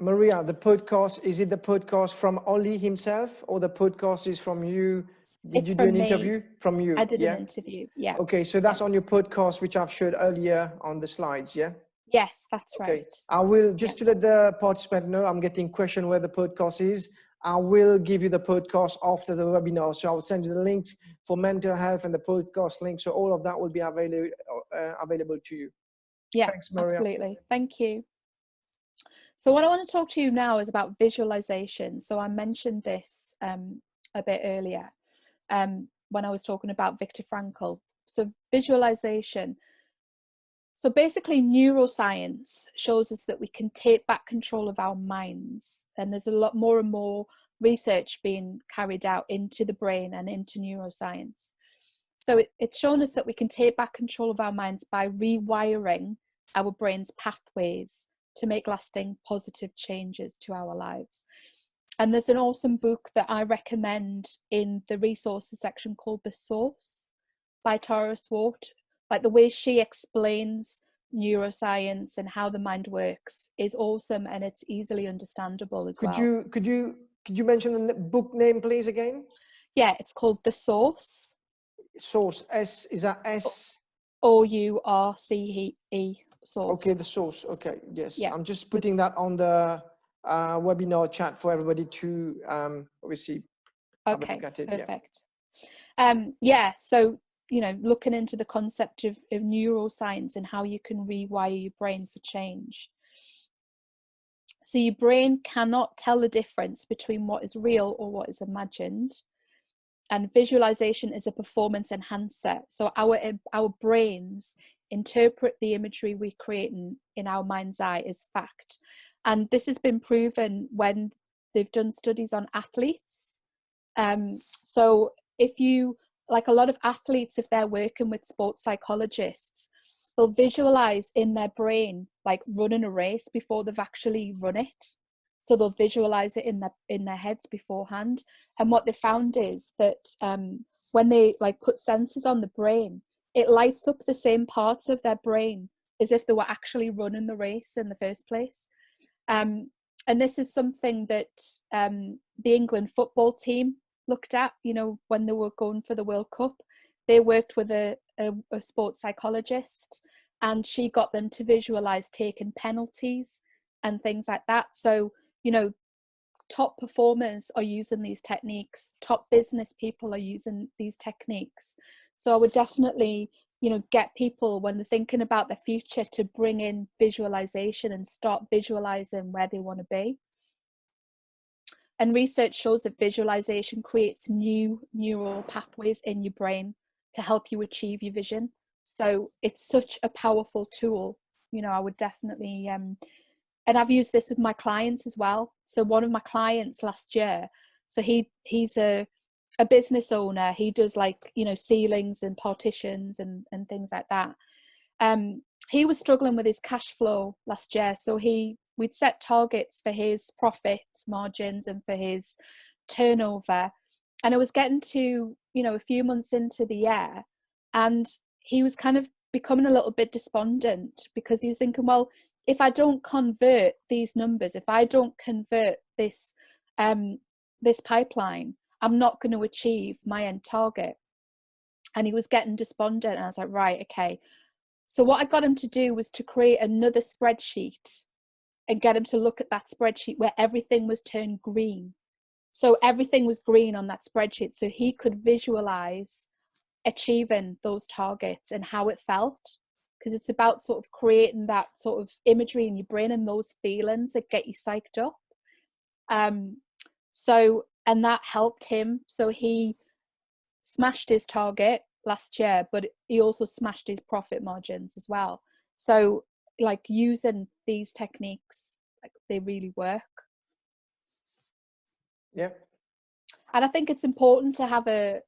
Maria, the podcast, is it the podcast from Ollie himself, or the podcast is from you? Did you do an interview from you? I did an interview, yeah. Okay, so that's on your podcast, which I've showed earlier on the slides, yeah? Yes, that's okay. right. I will, just to let the participant know, I'm getting question where the podcast is. I will give you the podcast after the webinar. So I'll send you the link for mental health and the podcast link. So all of that will be available to you. Yeah, thanks, Maria. Absolutely. Thank you. So what I want to talk to you now is about visualization. So I mentioned this a bit earlier when I was talking about Viktor Frankl. So visualization. So basically neuroscience shows us that we can take back control of our minds. And there's a lot more and more research being carried out into the brain and into neuroscience. So it's shown us that we can take back control of our minds by rewiring our brain's pathways to make lasting positive changes to our lives. And there's an awesome book that I recommend in the resources section called The Source by Tara Swart. Like the way she explains neuroscience and how the mind works is awesome, and it's easily understandable as well. Could you mention the book name, please, again? Yeah, it's called The Source. Source, S, is that S? O-U-R-C-E, Source. Okay, The Source. Okay, yes. Yeah. I'm just putting that on the webinar chat for everybody to obviously have a look at it. Perfect. So looking into the concept of neuroscience and how you can rewire your brain for change. So your brain cannot tell the difference between what is real or what is imagined. And visualization is a performance enhancer. So our brains interpret the imagery we create in our mind's eye as fact. And this has been proven when they've done studies on athletes. So if you, like a lot of athletes, if they're working with sports psychologists, they'll visualize in their brain like running a race before they've actually run it. So they'll visualize it in their heads beforehand. And what they found is that when they like put sensors on the brain, it lights up the same parts of their brain as if they were actually running the race in the first place. And this is something that the England football team looked at, you know, when they were going for the World Cup. They worked with a sports psychologist, and she got them to visualize taking penalties and things like that. So, you know, top performers are using these techniques, top business people are using these techniques. So I would definitely, you know, get people when they're thinking about their future to bring in visualization and start visualizing where they want to be. And research shows that visualization creates new neural pathways in your brain to help you achieve your vision. So it's such a powerful tool. You know, I would definitely, and I've used this with my clients as well. So one of my clients last year, so he's a business owner. He does like, you know, ceilings and partitions and things like that. He was struggling with his cash flow last year. So we'd set targets for his profit margins and for his turnover. And it was getting to, you know, a few months into the year, and he was kind of becoming a little bit despondent because he was thinking, well, if I don't convert these numbers, if I don't convert this pipeline, I'm not going to achieve my end target. And he was getting despondent, and I was like, right, okay. So what I got him to do was to create another spreadsheet and get him to look at that spreadsheet where everything was turned green. So everything was green on that spreadsheet, so he could visualize achieving those targets and how it felt, because it's about sort of creating that sort of imagery in your brain and those feelings that get you psyched up. And that helped him. So he smashed his target last year, but he also smashed his profit margins as well. So like using these techniques, like they really work. Yeah. And I think it's important to have to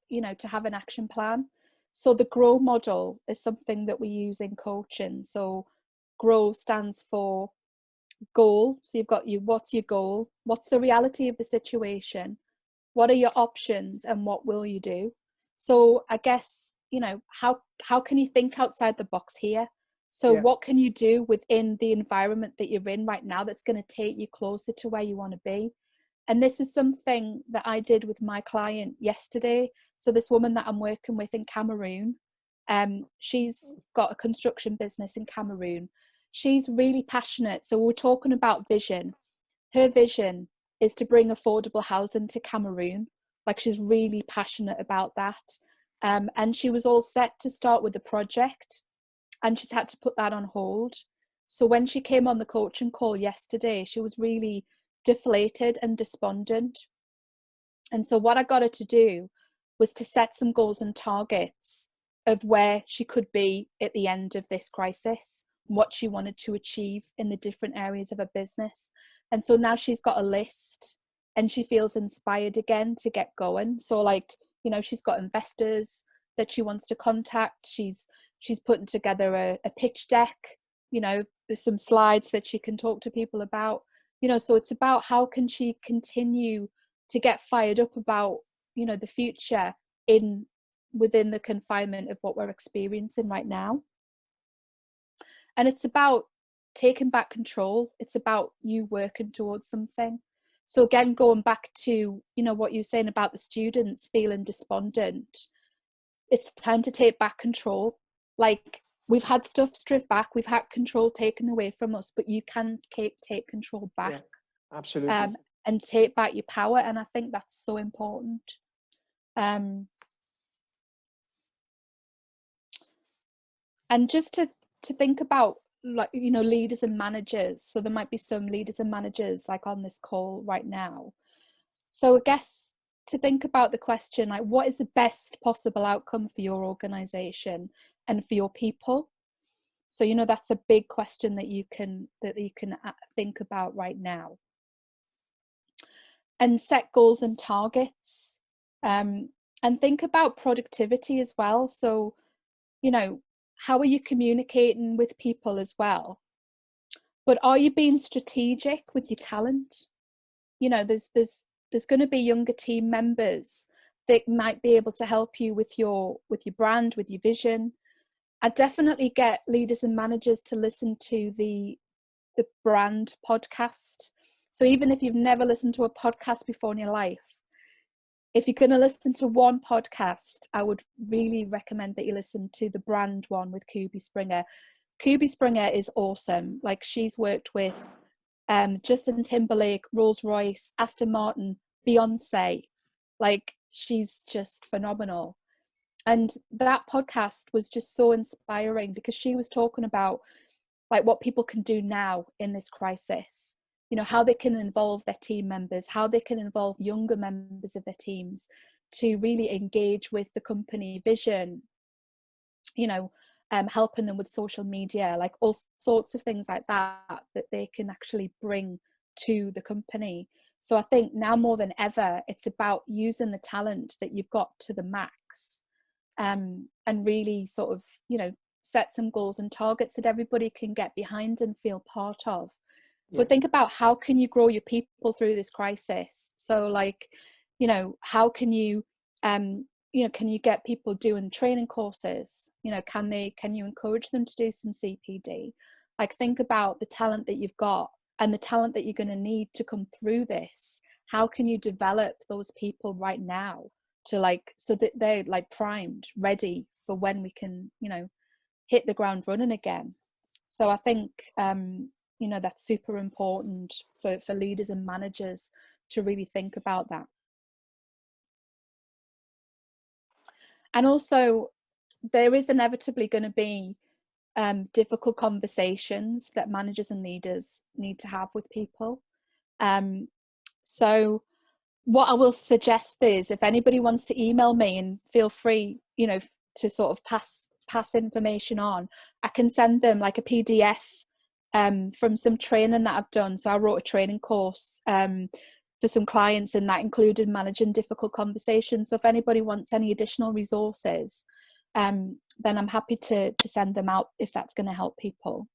have an action plan. So the GROW model is something that we use in coaching. So GROW stands for goal. So you've got what's your goal? What's the reality of the situation? What are your options, and what will you do? So I guess, you know, how can you think outside the box here? So what can you do within the environment that you're in right now that's going to take you closer to where you want to be? And this is something that I did with my client yesterday. So this woman that I'm working with in Cameroon, she's got a construction business in Cameroon. She's really passionate. So we're talking about vision. Her vision is to bring affordable housing to Cameroon. Like, she's really passionate about that. And she was all set to start with the project, and she's had to put that on hold. So when she came on the coaching call yesterday, she was really deflated and despondent. And so what I got her to do was to set some goals and targets of where she could be at the end of this crisis, what she wanted to achieve in the different areas of her business. And so now she's got a list, and she feels inspired again to get going. So, like, you know, she's got investors that she wants to contact. She's putting together a pitch deck. You know, there's some slides that she can talk to people about. You know, so it's about how can she continue to get fired up about, you know, the future within the confinement of what we're experiencing right now. And it's about taking back control. It's about you working towards something. So again, going back to, you know, what you're saying about the students feeling despondent, it's time to take back control. Like, we've had stuff stripped back, we've had control taken away from us, but you can take control back. Yeah, absolutely. And take back your power. And I think that's so important. And just to think about, like, you know, leaders and managers. So there might be some leaders and managers like on this call right now. So I guess to think about the question, like, what is the best possible outcome for your organization and for your people? So, you know, that's a big question that you can think about right now. And set goals and targets, and think about productivity as well. So, you know, how are you communicating with people as well? But are you being strategic with your talent? You know, there's going to be younger team members that might be able to help you with your brand, with your vision. I definitely get leaders and managers to listen to the brand podcast. So even if you've never listened to a podcast before in your life, if you're going to listen to one podcast, I would really recommend that you listen to the brand one with Kubi Springer. Kubi Springer is awesome. Like, she's worked with Justin Timberlake, Rolls-Royce, Aston Martin, Beyonce. Like, she's just phenomenal. And that podcast was just so inspiring because she was talking about like what people can do now in this crisis, you know, how they can involve their team members, how they can involve younger members of their teams to really engage with the company vision, you know, helping them with social media, like all sorts of things like that they can actually bring to the company. So I think now more than ever, it's about using the talent that you've got to the max, and really sort of, you know, set some goals and targets that everybody can get behind and feel part of. Yeah. But think about how can you grow your people through this crisis? So like, you know, how can you, you know, can you get people doing training courses? You know, can you encourage them to do some CPD? Like, think about the talent that you've got and the talent that you're going to need to come through this. How can you develop those people right now to like, so that they're like primed, ready for when we can, you know, hit the ground running again. So I think, you know, that's super important for leaders and managers to really think about that. And also, there is inevitably going to be difficult conversations that managers and leaders need to have with people. So what I will suggest is, if anybody wants to email me, and feel free, you know, to sort of pass information on, I can send them like a PDF from some training that I've done. So I wrote a training course for some clients, and that included managing difficult conversations. So if anybody wants any additional resources, then I'm happy to send them out if that's going to help people.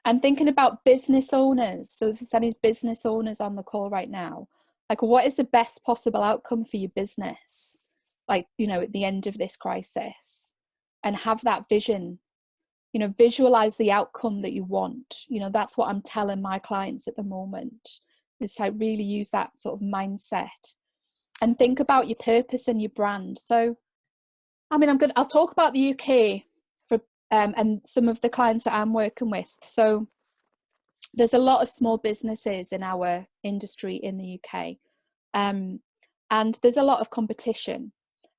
And thinking about business owners, so if there's any business owners on the call right now, like, what is the best possible outcome for your business, like, you know, at the end of this crisis? And have that vision, you know, visualize the outcome that you want. You know, that's what I'm telling my clients at the moment, is to really use that sort of mindset and think about your purpose and your brand. So, I mean, I'll talk about the UK for and some of the clients that I'm working with. So there's a lot of small businesses in our industry in the UK, and there's a lot of competition,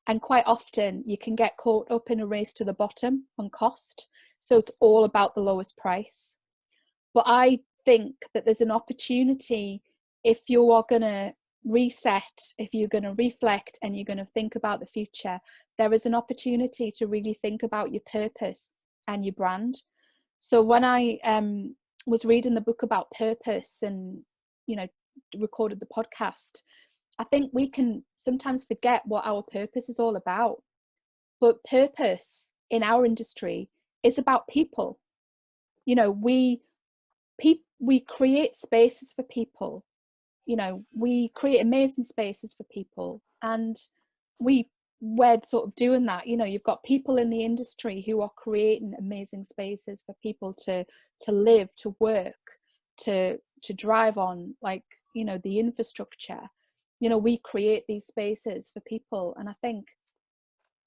and quite often you can get caught up in a race to the bottom on cost. So it's all about the lowest price. But I think that there's an opportunity, if you are going to reset, if you're going to reflect and you're going to think about the future, there is an opportunity to really think about your purpose and your brand. So when I was reading the book about purpose and, you know, recorded the podcast, I think we can sometimes forget what our purpose is all about. But purpose in our industry is about people. You know, we create spaces for people. You know, we create amazing spaces for people, and we're sort of doing that. You know, you've got people in the industry who are creating amazing spaces for people to live, to work, to drive on, like, you know, the infrastructure. You know, we create these spaces for people, and I think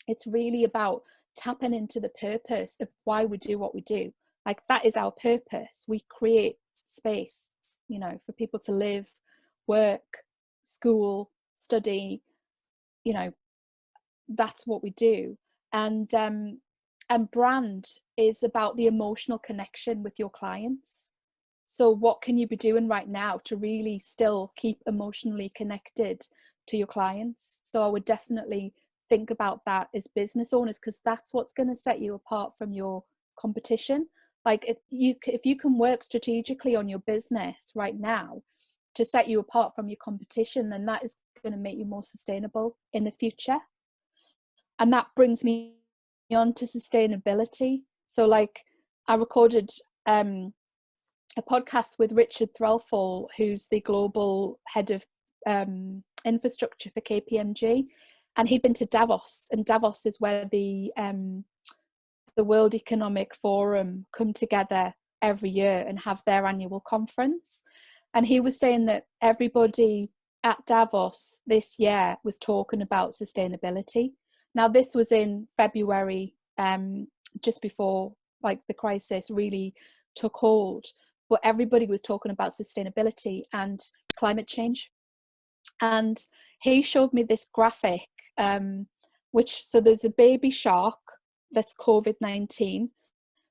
it's really about tapping into the purpose of why we do what we do. Like, that is our purpose. We create space, you know, for people to live, work, school, study. You know, that's what we do. And brand is about the emotional connection with your clients. So what can you be doing right now to really still keep emotionally connected to your clients? So I would definitely think about that as business owners, because that's what's going to set you apart from your competition. Like if you can work strategically on your business right now to set you apart from your competition, then that is going to make you more sustainable in the future. And that brings me on to sustainability. So like I recorded a podcast with Richard Threlfall, who's the global head of infrastructure for KPMG, and he'd been to Davos, and Davos is where the World Economic Forum come together every year and have their annual conference. And he was saying that everybody at Davos this year was talking about sustainability. Now, this was in February, just before like the crisis really took hold, but everybody was talking about sustainability and climate change. And he showed me this graphic, so there's a baby shark that's COVID-19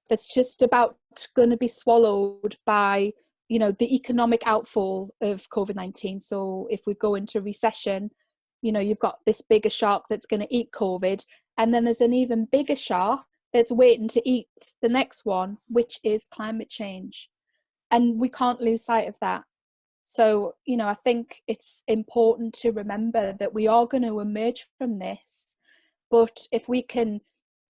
that's just about going to be swallowed by, you know, the economic outfall of COVID-19. So if we go into recession, you know, you've got this bigger shark that's going to eat COVID, and then there's an even bigger shark that's waiting to eat the next one, which is climate change. And we can't lose sight of that. So, you know, I think it's important to remember that we are going to emerge from this, but if we can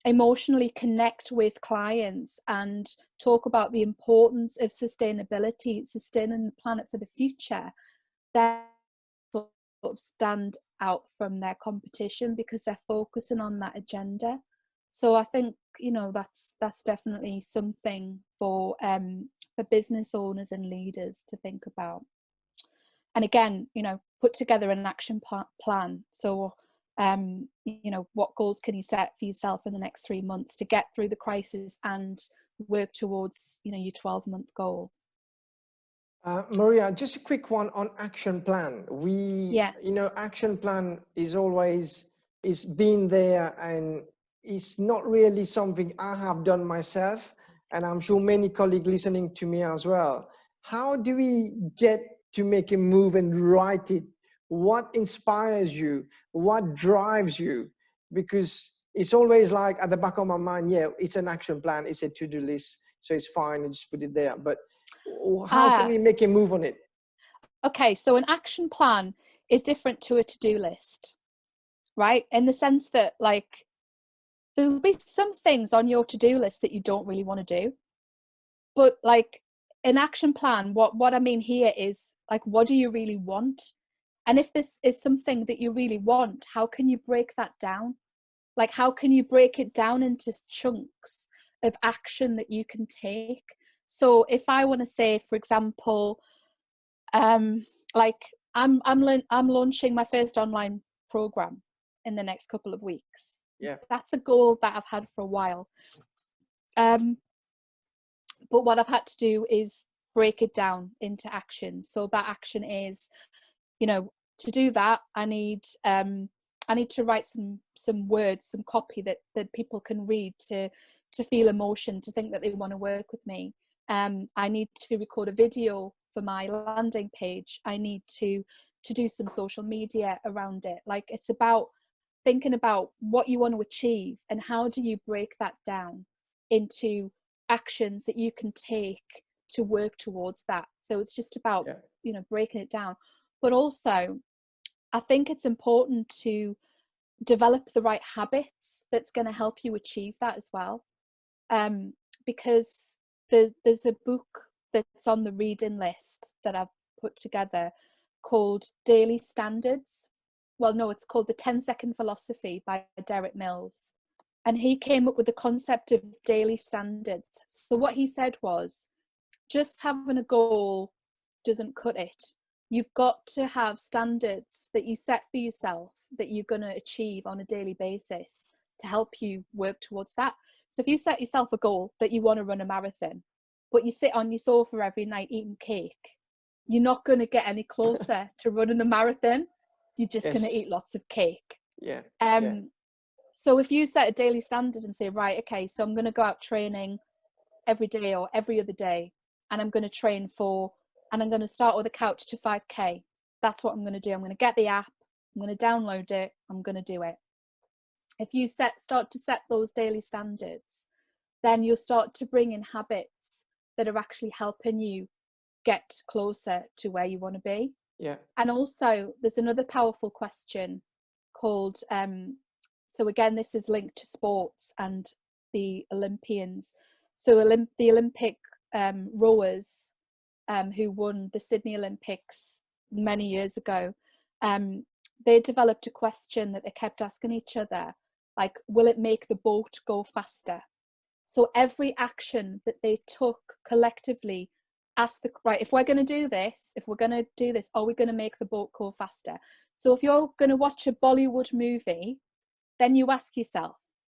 emotionally connect with clients and talk about the importance of sustainability, sustaining the planet for the future, then sort of stand out from their competition because they're focusing on that agenda. So I think, you know, that's definitely something for business owners and leaders to think about. And again, you know, put together an action plan. So, you know, what goals can you set for yourself in the next 3 months to get through the crisis and work towards, you know, your 12-month goal? Maria, just a quick one on action plan. Yes. You know, action plan is been there, and it's not really something I have done myself, and I'm sure many colleagues listening to me as well. How do we get to make a move and write it? What inspires you? What drives you? Because it's always like at the back of my mind, yeah, it's an action plan, it's a to-do list, so it's fine, I just put it there. But how can we make a move on it? Okay, so an action plan is different to a to-do list, right? In the sense that, like, there'll be some things on your to-do list that you don't really want to do, but like an action plan, what I mean here is, like, what do you really want? And if this is something that you really want, how can you break that down? Like, how can you break it down into chunks of action that you can take? So if I want to say, for example, like I'm launching my first online program in the next couple of weeks. Yeah, that's a goal that I've had for a while. But what I've had to do is break it down into action. So that action is, you know, to do that, I need to write some words, some copy that people can read to feel emotion, to think that they want to work with me. I need to record a video for my landing page. I need to do some social media around it. Like, it's about thinking about what you want to achieve and how do you break that down into actions that you can take to work towards that. So it's just about, you know, breaking it down. But also, I think it's important to develop the right habits that's going to help you achieve that as well. Because there's a book that's on the reading list that I've put together called Daily Standards. Well, no, it's called The 10-Second Philosophy by Derek Mills. And he came up with the concept of daily standards. So what he said was, just having a goal doesn't cut it. You've got to have standards that you set for yourself that you're going to achieve on a daily basis to help you work towards that. So if you set yourself a goal that you want to run a marathon, but you sit on your sofa every night eating cake, you're not going to get any closer to running the marathon. You're just going to eat lots of cake. So if you set a daily standard and say, right, okay, so I'm going to go out training every day or every other day, and I'm going to train and I'm going to start with a couch to 5K. That's what I'm going to do. I'm going to get the app. I'm going to download it. I'm going to do it. if you start to set those daily standards, then you'll start to bring in habits that are actually helping you get closer to where you want to be. Yeah. And also there's another powerful question called, so again, this is linked to sports and the Olympians. So the Olympic rowers who won the Sydney Olympics many years ago, they developed a question that they kept asking each other, like, will it make the boat go faster? So every action that they took collectively asked right, if we're going to do this, are we going to make the boat go faster? So if you're going to watch a Bollywood movie, then you ask yourself,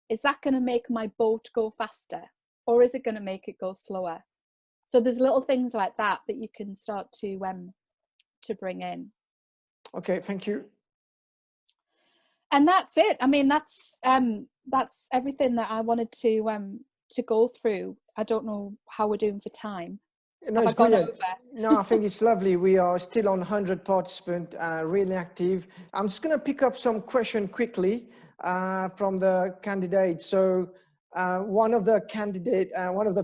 is that going to make my boat go faster? Or is it going to make it go slower? So there's little things like that that you can start to bring in. Okay, thank you. And that's it. I mean, that's everything that I wanted to go through. I don't know how we're doing for time. No, Have it's I gone brilliant. over? No, I think it's lovely. We are still on 100 participants, really active. I'm just going to pick up some question quickly from the candidates. So one of the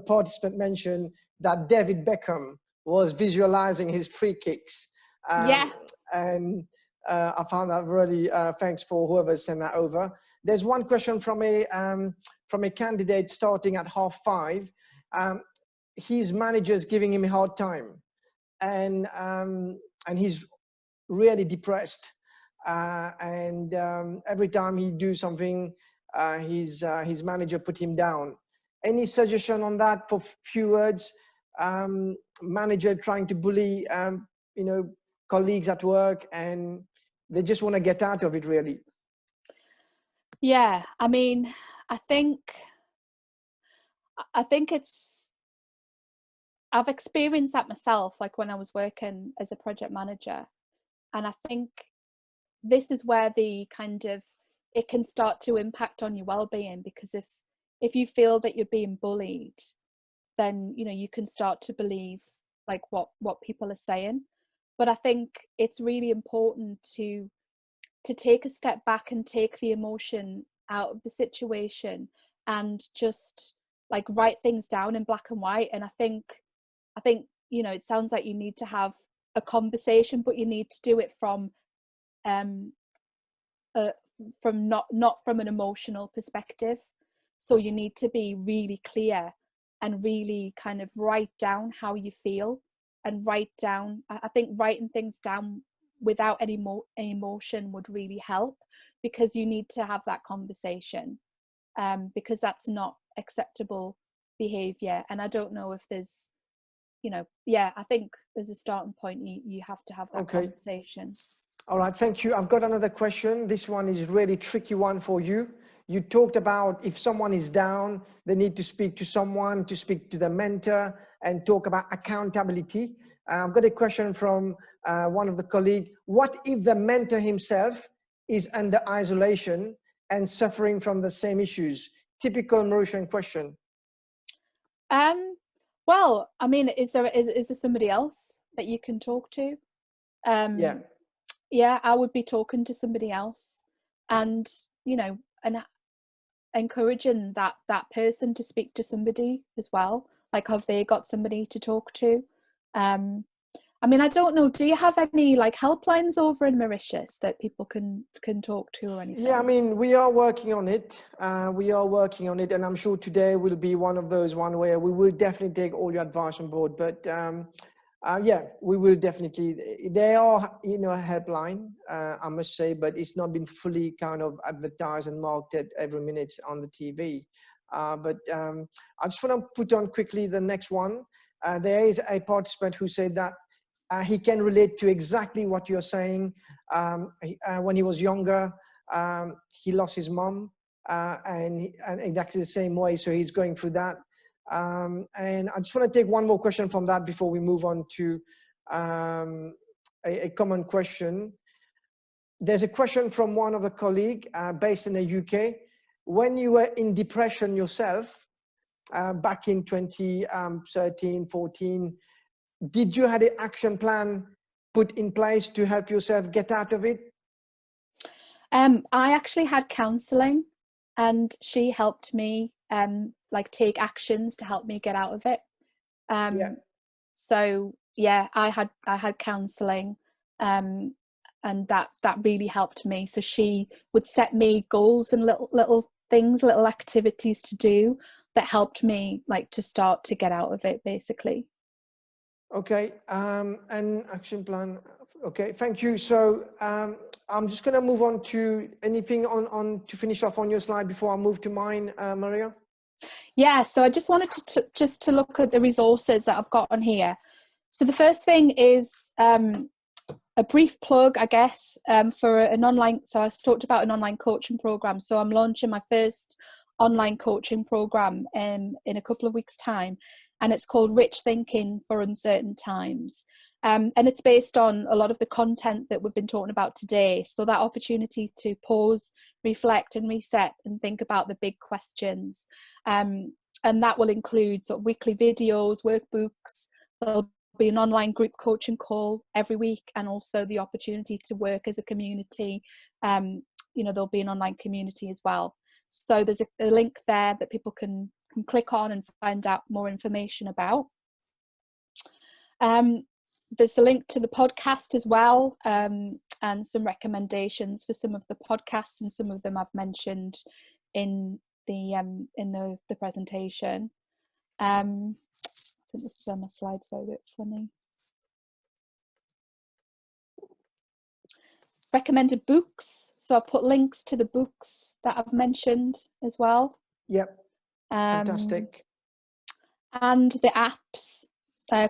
participants mentioned that David Beckham was visualizing his free kicks. Yeah. And I found that really, thanks for whoever sent that over. There's one question from a candidate starting at 5:30. His manager's giving him a hard time, and he's really depressed. Every time he do something, his manager put him down. Any suggestion on that for few words? Manager trying to bully, colleagues at work, and they just want to get out of it, really. Yeah, I mean, I think I've experienced that myself, like when I was working as a project manager. And I think this is where it can start to impact on your well-being, because if you feel that you're being bullied, then, you can start to believe like what people are saying. But I think it's really important to take a step back and take the emotion out of the situation and just like write things down in black and white. And I think it sounds like you need to have a conversation, but you need to do it from not from an emotional perspective. So you need to be really clear and really kind of write down how you feel, and I think writing things down without any emotion would really help, because you need to have that conversation, because that's not acceptable behavior. And I don't know if there's, I think there's a starting point. You have to have that conversation. All right, thank you. I've got another question. This one is really tricky one for you. You talked about if someone is down, they need to speak to someone, to speak to the mentor, and talk about accountability. I've got a question from one of the colleagues. What if the mentor himself is under isolation and suffering from the same issues? Typical Mauritian question. Well, I mean, is there somebody else that you can talk to? Yeah, I would be talking to somebody else, and and encouraging that person to speak to somebody as well. Like, have they got somebody to talk to? I mean, I don't know. Do you have any like helplines over in Mauritius that people can talk to or anything? Yeah, I mean, we are working on it. And I'm sure today will be one of those where we will definitely take all your advice on board. But yeah, we will definitely. They are, a helpline, I must say, but it's not been fully kind of advertised and marketed every minute on the TV. But I just want to put on quickly the next one. There is a participant who said that he can relate to exactly what you're saying. When he was younger, he lost his mom, and exactly the same way. So he's going through that. And I just want to take one more question from that before we move on to a common question. There's a question from one of the colleagues based in the UK. When you were in depression yourself, back in 2013, 14, did you have an action plan put in place to help yourself get out of it? I actually had counselling and she helped me like take actions to help me get out of it. So yeah, I had counselling, and that really helped me. So she would set me goals and little things, little activities to do that helped me like to start to get out of it, basically. Okay, and action plan. Okay, thank you. So I'm just going to move on to anything on to finish off on your slide before I move to mine, Maria. Yeah, so I just wanted to look at the resources that I've got on here. So the first thing is a brief plug, I guess, for an online. So I talked about an online coaching program. So I'm launching my first online coaching program in a couple of weeks' time, and it's called Rich Thinking for Uncertain Times. And it's based on a lot of the content that we've been talking about today. So that opportunity to pause, reflect and reset and think about the big questions. And that will include sort of weekly videos, workbooks. There'll be an online group coaching call every week, and also the opportunity to work as a community. There'll be an online community as well. So there's a link there that people can click on and find out more information about. There's the link to the podcast as well, and some recommendations for some of the podcasts, and some of them I've mentioned in the presentation. I think this is where my slides go a bit funny. Recommended books. So I've put links to the books that I've mentioned as well. Yep. Fantastic. And the apps,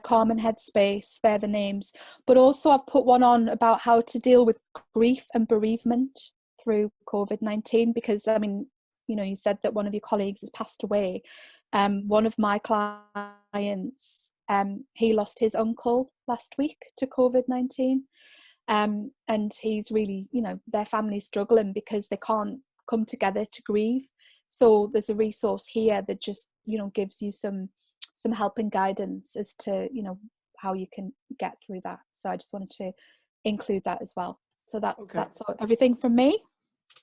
Calm and Headspace, they're the names. But also I've put one on about how to deal with grief and bereavement through COVID-19, because I mean, you said that one of your colleagues has passed away. One of my clients, he lost his uncle last week to COVID-19. And he's really, their family's struggling because they can't come together to grieve. So there's a resource here that just, gives you some help and guidance as to, how you can get through that. So I just wanted to include that as well. So that's everything from me.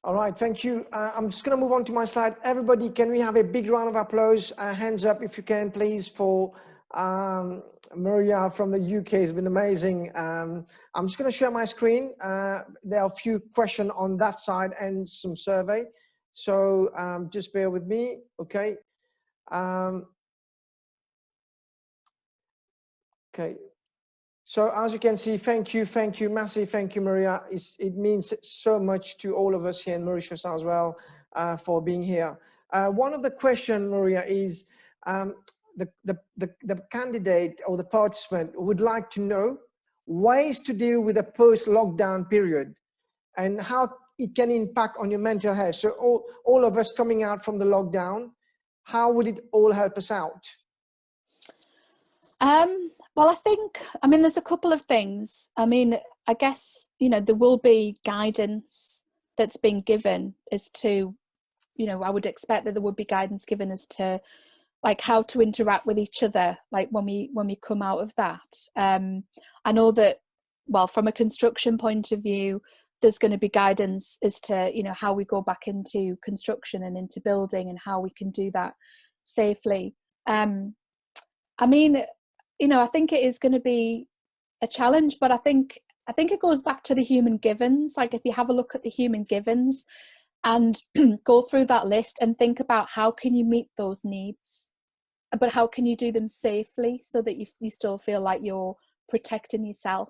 All right, thank you. I'm just going to move on to my slide. Everybody, can we have a big round of applause? Hands up if you can, please, for Maria from the UK. It's been amazing. I'm just going to share my screen. There are a few questions on that side and some survey. So just bear with me, okay? Okay. So as you can see, thank you, massive thank you, Maria. It means so much to all of us here in Mauritius as well for being here. One of the questions, Maria, is the candidate or the participant would like to know ways to deal with a post-lockdown period and how it can impact on your mental health. So all of us coming out from the lockdown, how would it all help us out? Well, there's a couple of things. I guess, there will be guidance that's been given as to, I would expect that there would be guidance given as to like how to interact with each other, like when we come out of that. I know that, well, from a construction point of view, there's going to be guidance as to, how we go back into construction and into building and how we can do that safely. I think it is going to be a challenge, but I think it goes back to the human givens. Like if you have a look at the human givens and go through that list and think about how can you meet those needs, but how can you do them safely so that you still feel like you're protecting yourself.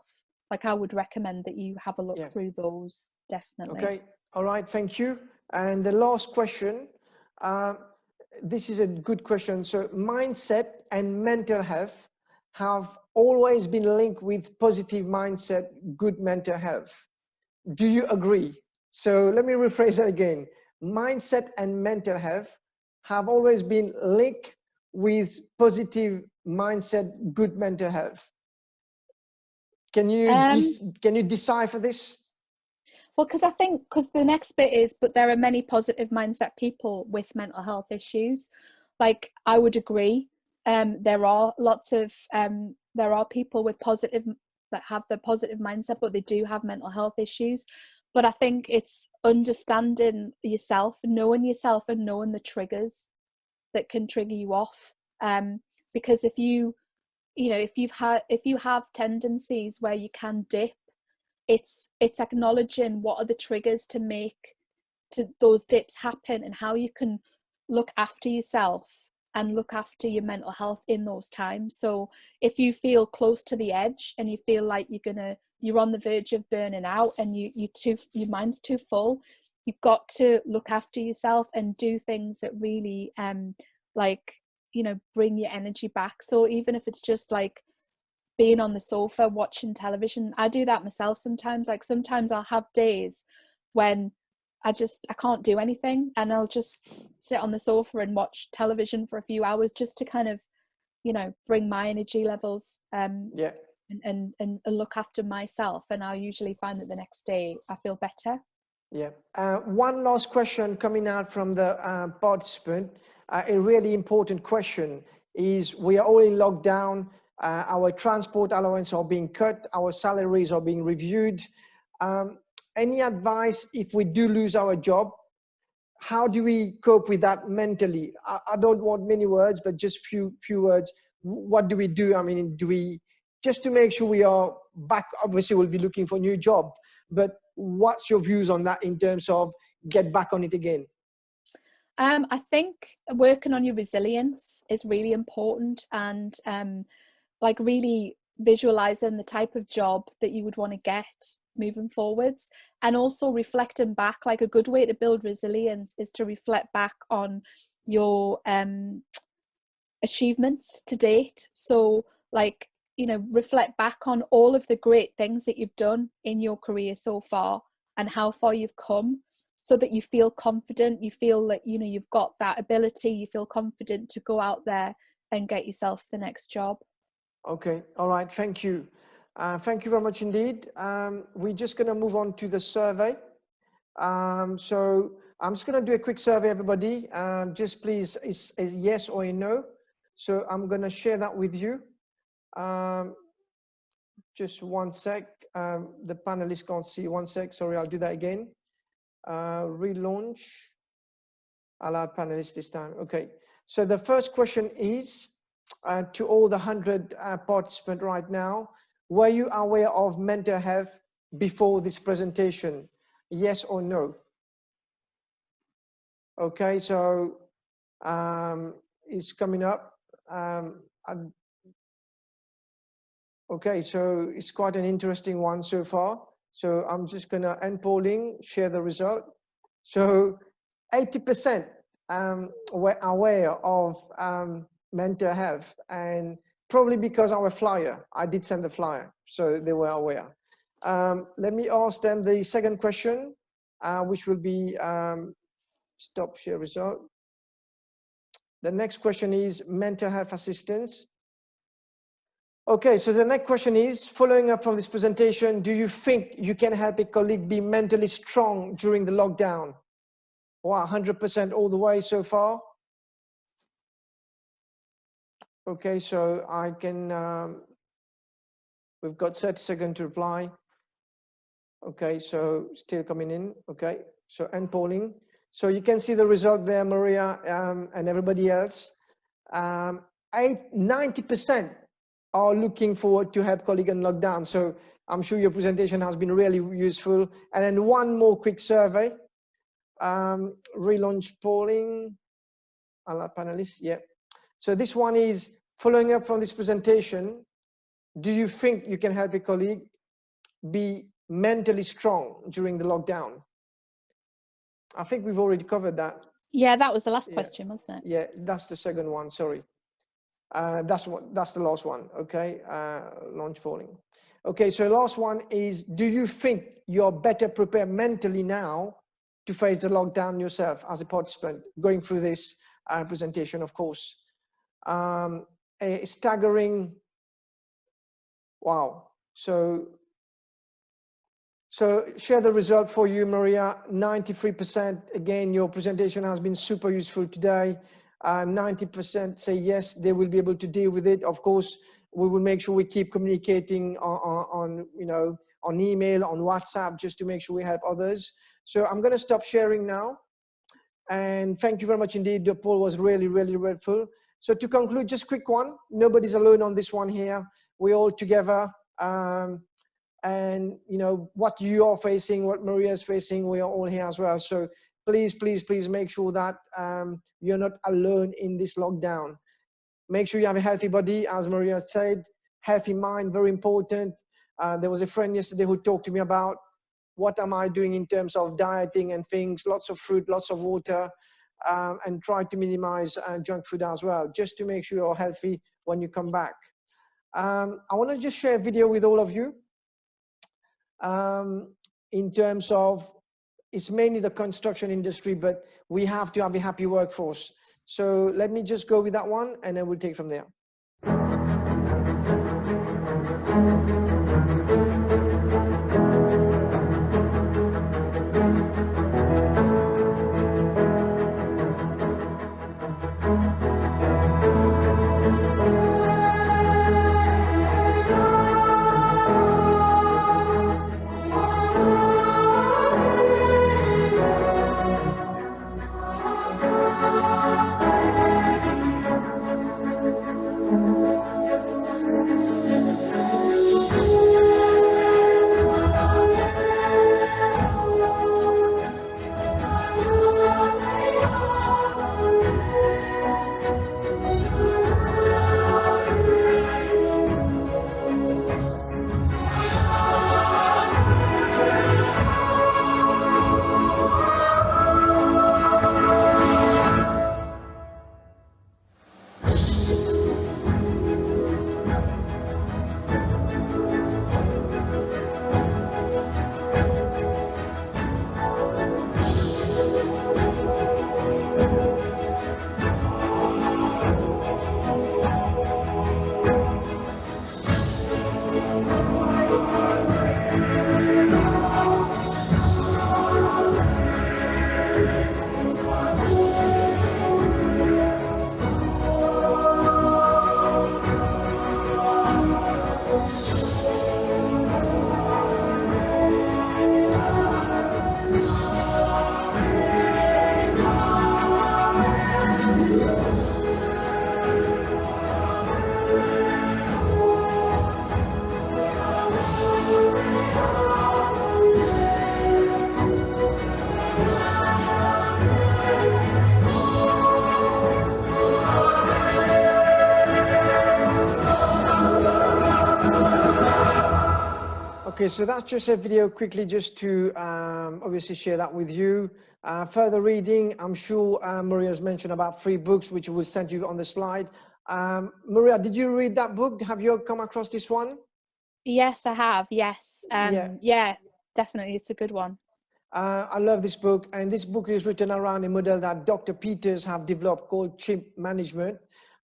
Like I would recommend that you have a look through those, definitely. Okay, all right, thank you. And the last question, this is a good question. So mindset and mental health have always been linked with positive mindset, good mental health. Do you agree? So let me rephrase that again. Mindset and mental health have always been linked with positive mindset, good mental health. Can you decipher this? Well, because the next bit is, but there are many positive mindset people with mental health issues. Like I would agree. There are there are people with that have the positive mindset, but they do have mental health issues. But I think it's understanding yourself, knowing yourself, and knowing the triggers that can trigger you off. Because if you have tendencies where you can dip, it's acknowledging what are the triggers to make those dips happen, and how you can look after yourself and look after your mental health in those times. So if you feel close to the edge and you feel like you're on the verge of burning out, and your mind's too full, you've got to look after yourself and do things that really bring your energy back. So even if it's just like being on the sofa watching television, I do that myself sometimes. Like sometimes I'll have days when I can't do anything, and I'll just sit on the sofa and watch television for a few hours, just to kind of, bring my energy levels and look after myself. And I usually find that the next day I feel better. Yeah. One last question coming out from the participant. A really important question is, we are all in lockdown. Our transport allowance are being cut. Our salaries are being reviewed. Any advice if we do lose our job? How do we cope with that mentally? I don't want many words, but just few words. What do we do? I mean, just to make sure we are back? Obviously, we'll be looking for a new job, but what's your views on that in terms of get back on it again? I think working on your resilience is really important, and really visualizing the type of job that you would want to get moving forwards, and also reflecting back. Like a good way to build resilience is to reflect back on your achievements to date. So reflect back on all of the great things that you've done in your career so far and how far you've come, so that you feel confident, you feel that you've got that ability, you feel confident to go out there and get yourself the next job. Okay, all right, thank you. Thank you very much indeed. We're just going to move on to the survey. So I'm just going to do a quick survey, everybody. Just please, is a yes or a no. So I'm going to share that with you. Just one sec. The panelists can't see. One sec. Sorry, I'll do that again. Relaunch. Allow panelists this time. Okay. So the first question is to all the 100 participants right now. Were you aware of mental health before this presentation? Yes or no? Okay, so it's coming up. Okay, so it's quite an interesting one so far. So I'm just gonna end polling, share the result. So 80% were aware of mental health, and probably because our flyer, I did send the flyer, so they were aware. Let me ask them the second question, which will be, stop share result. The next question is mental health assistance. Okay, so the next question is, following up from this presentation, do you think you can help a colleague be mentally strong during the lockdown? Wow, 100% all the way so far. Okay, so I can, we've got 30 seconds to reply. Okay, so still coming in. Okay, so end polling. So you can see the result there, Maria, and everybody else. 90% are looking forward to help colleague in lockdown. So I'm sure your presentation has been really useful. And then one more quick survey. Relaunch polling. Allow panelists, yeah. So this one is following up from this presentation. Do you think you can help a colleague be mentally strong during the lockdown? I think we've already covered that. Yeah, that was the last question, wasn't it? Yeah, that's the second one, sorry. That's the last one. Okay, launch polling. Okay, so last one is, do you think you're better prepared mentally now to face the lockdown yourself as a participant going through this presentation, of course? A staggering, wow. So share the result for you, Maria. 93%. Again, your presentation has been super useful today. 90% say yes, they will be able to deal with it. Of course, we will make sure we keep communicating on on email, on WhatsApp, just to make sure we help others. So I'm going to stop sharing now. And thank you very much indeed. The poll was really, really helpful. So to conclude, just quick one. Nobody's alone on this one here. We're all together. And you know what you are facing, what Maria is facing, we are all here as well. So please, please, please make sure that you're not alone in this lockdown. Make sure you have a healthy body, as Maria said. Healthy mind, very important. There was a friend yesterday who talked to me about what am I doing in terms of dieting and things. Lots of fruit, lots of water, and try to minimize junk food as well, just to make sure you're healthy when you come back. I want to just share a video with all of you. In terms of, it's mainly the construction industry, but we have to have a happy workforce. So let me just go with that one, and then we'll take from there. Okay, so that's just a video quickly just to obviously share that with you. Further reading, I'm sure Maria's mentioned about 3 books, which we'll send you on the slide. Maria, did you read that book? Have you come across this one? Yes, I have. Yes. Yeah. Yeah, definitely. It's a good one. I love this book, and this book is written around a model that Dr. Peters have developed called chimp management.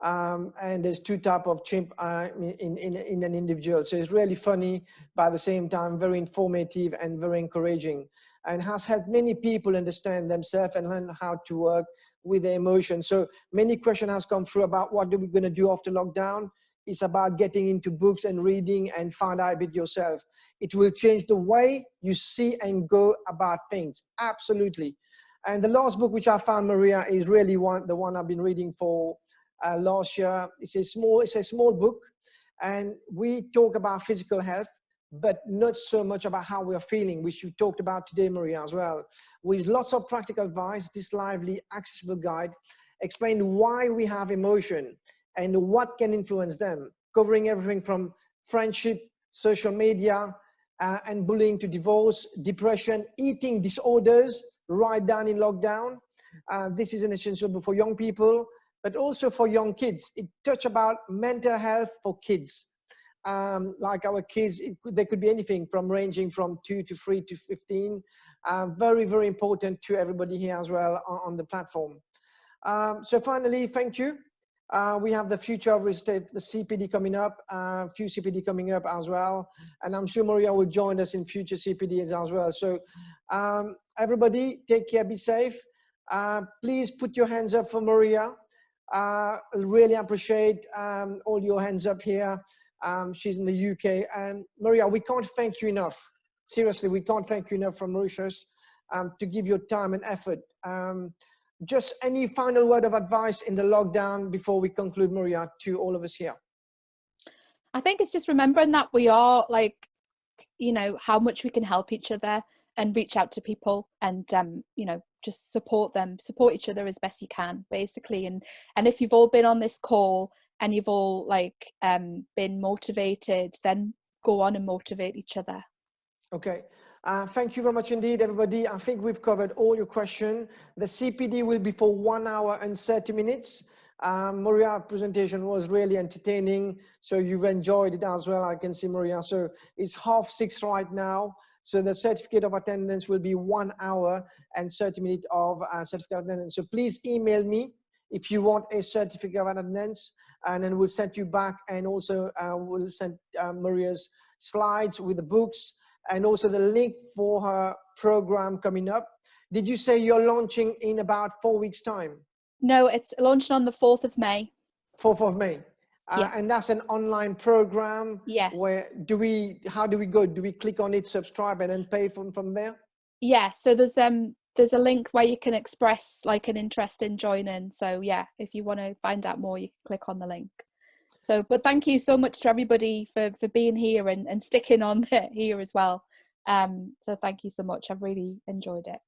And there's 2 types of chimp in an individual. So it's really funny, but at the same time, very informative and very encouraging, and has helped many people understand themselves and learn how to work with their emotions. So many questions has come through about what are we going to do after lockdown. It's about getting into books and reading and find out a bit yourself. It will change the way you see and go about things. Absolutely. And the last book which I found, Maria, is really the one I've been reading for last year. It's a small book, and we talk about physical health, but not so much about how we are feeling, which you talked about today, Maria, as well. With lots of practical advice, this lively, accessible guide explains why we have emotion and what can influence them, covering everything from friendship, social media, and bullying to divorce, depression, eating disorders, right down in lockdown. This is an essential book for young people, but also for young kids. It touches about mental health for kids. Like our kids, they could be anything from ranging from 2 to 3 to 15. Very, very important to everybody here as well on the platform. So finally, thank you. We have the future of real estate, the CPD coming up, few CPD coming up as well. And I'm sure Maria will join us in future CPDs as well. So everybody take care, be safe. Please put your hands up for Maria. Really appreciate all your hands up here. She's in the UK. And Maria, we can't thank you enough. Seriously, we can't thank you enough from Mauritius to give your time and effort. Just any final word of advice in the lockdown before we conclude, Maria, to all of us here? I think it's just remembering that we are like, you know, how much we can help each other and reach out to people and, you know, just support them, support each other as best you can, basically. And if you've all been on this call and you've all like been motivated, then go on and motivate each other. Okay. Thank you very much indeed, everybody. I think we've covered all your questions. The CPD will be for 1 hour and 30 minutes. Maria's presentation was really entertaining, so you've enjoyed it as well. I can see Maria. So it's 6:30 right now. So the certificate of attendance will be 1 hour and 30 minutes of certificate of attendance. So please email me if you want a certificate of attendance, and then we'll send you back, and also we'll send Maria's slides with the books, and also the link for her program coming up. Did you say you're launching in about 4 weeks' time? No, it's launching on the 4th of May. 4th of May. Yeah. And that's an online program. Yes. How do we go? Do we click on it, subscribe, and then pay from there? Yeah, so there's a link where you can express like an interest in joining. So yeah, if you want to find out more, you can click on the link. So, but thank you so much to everybody for being here and sticking on here as well. So thank you so much. I've really enjoyed it.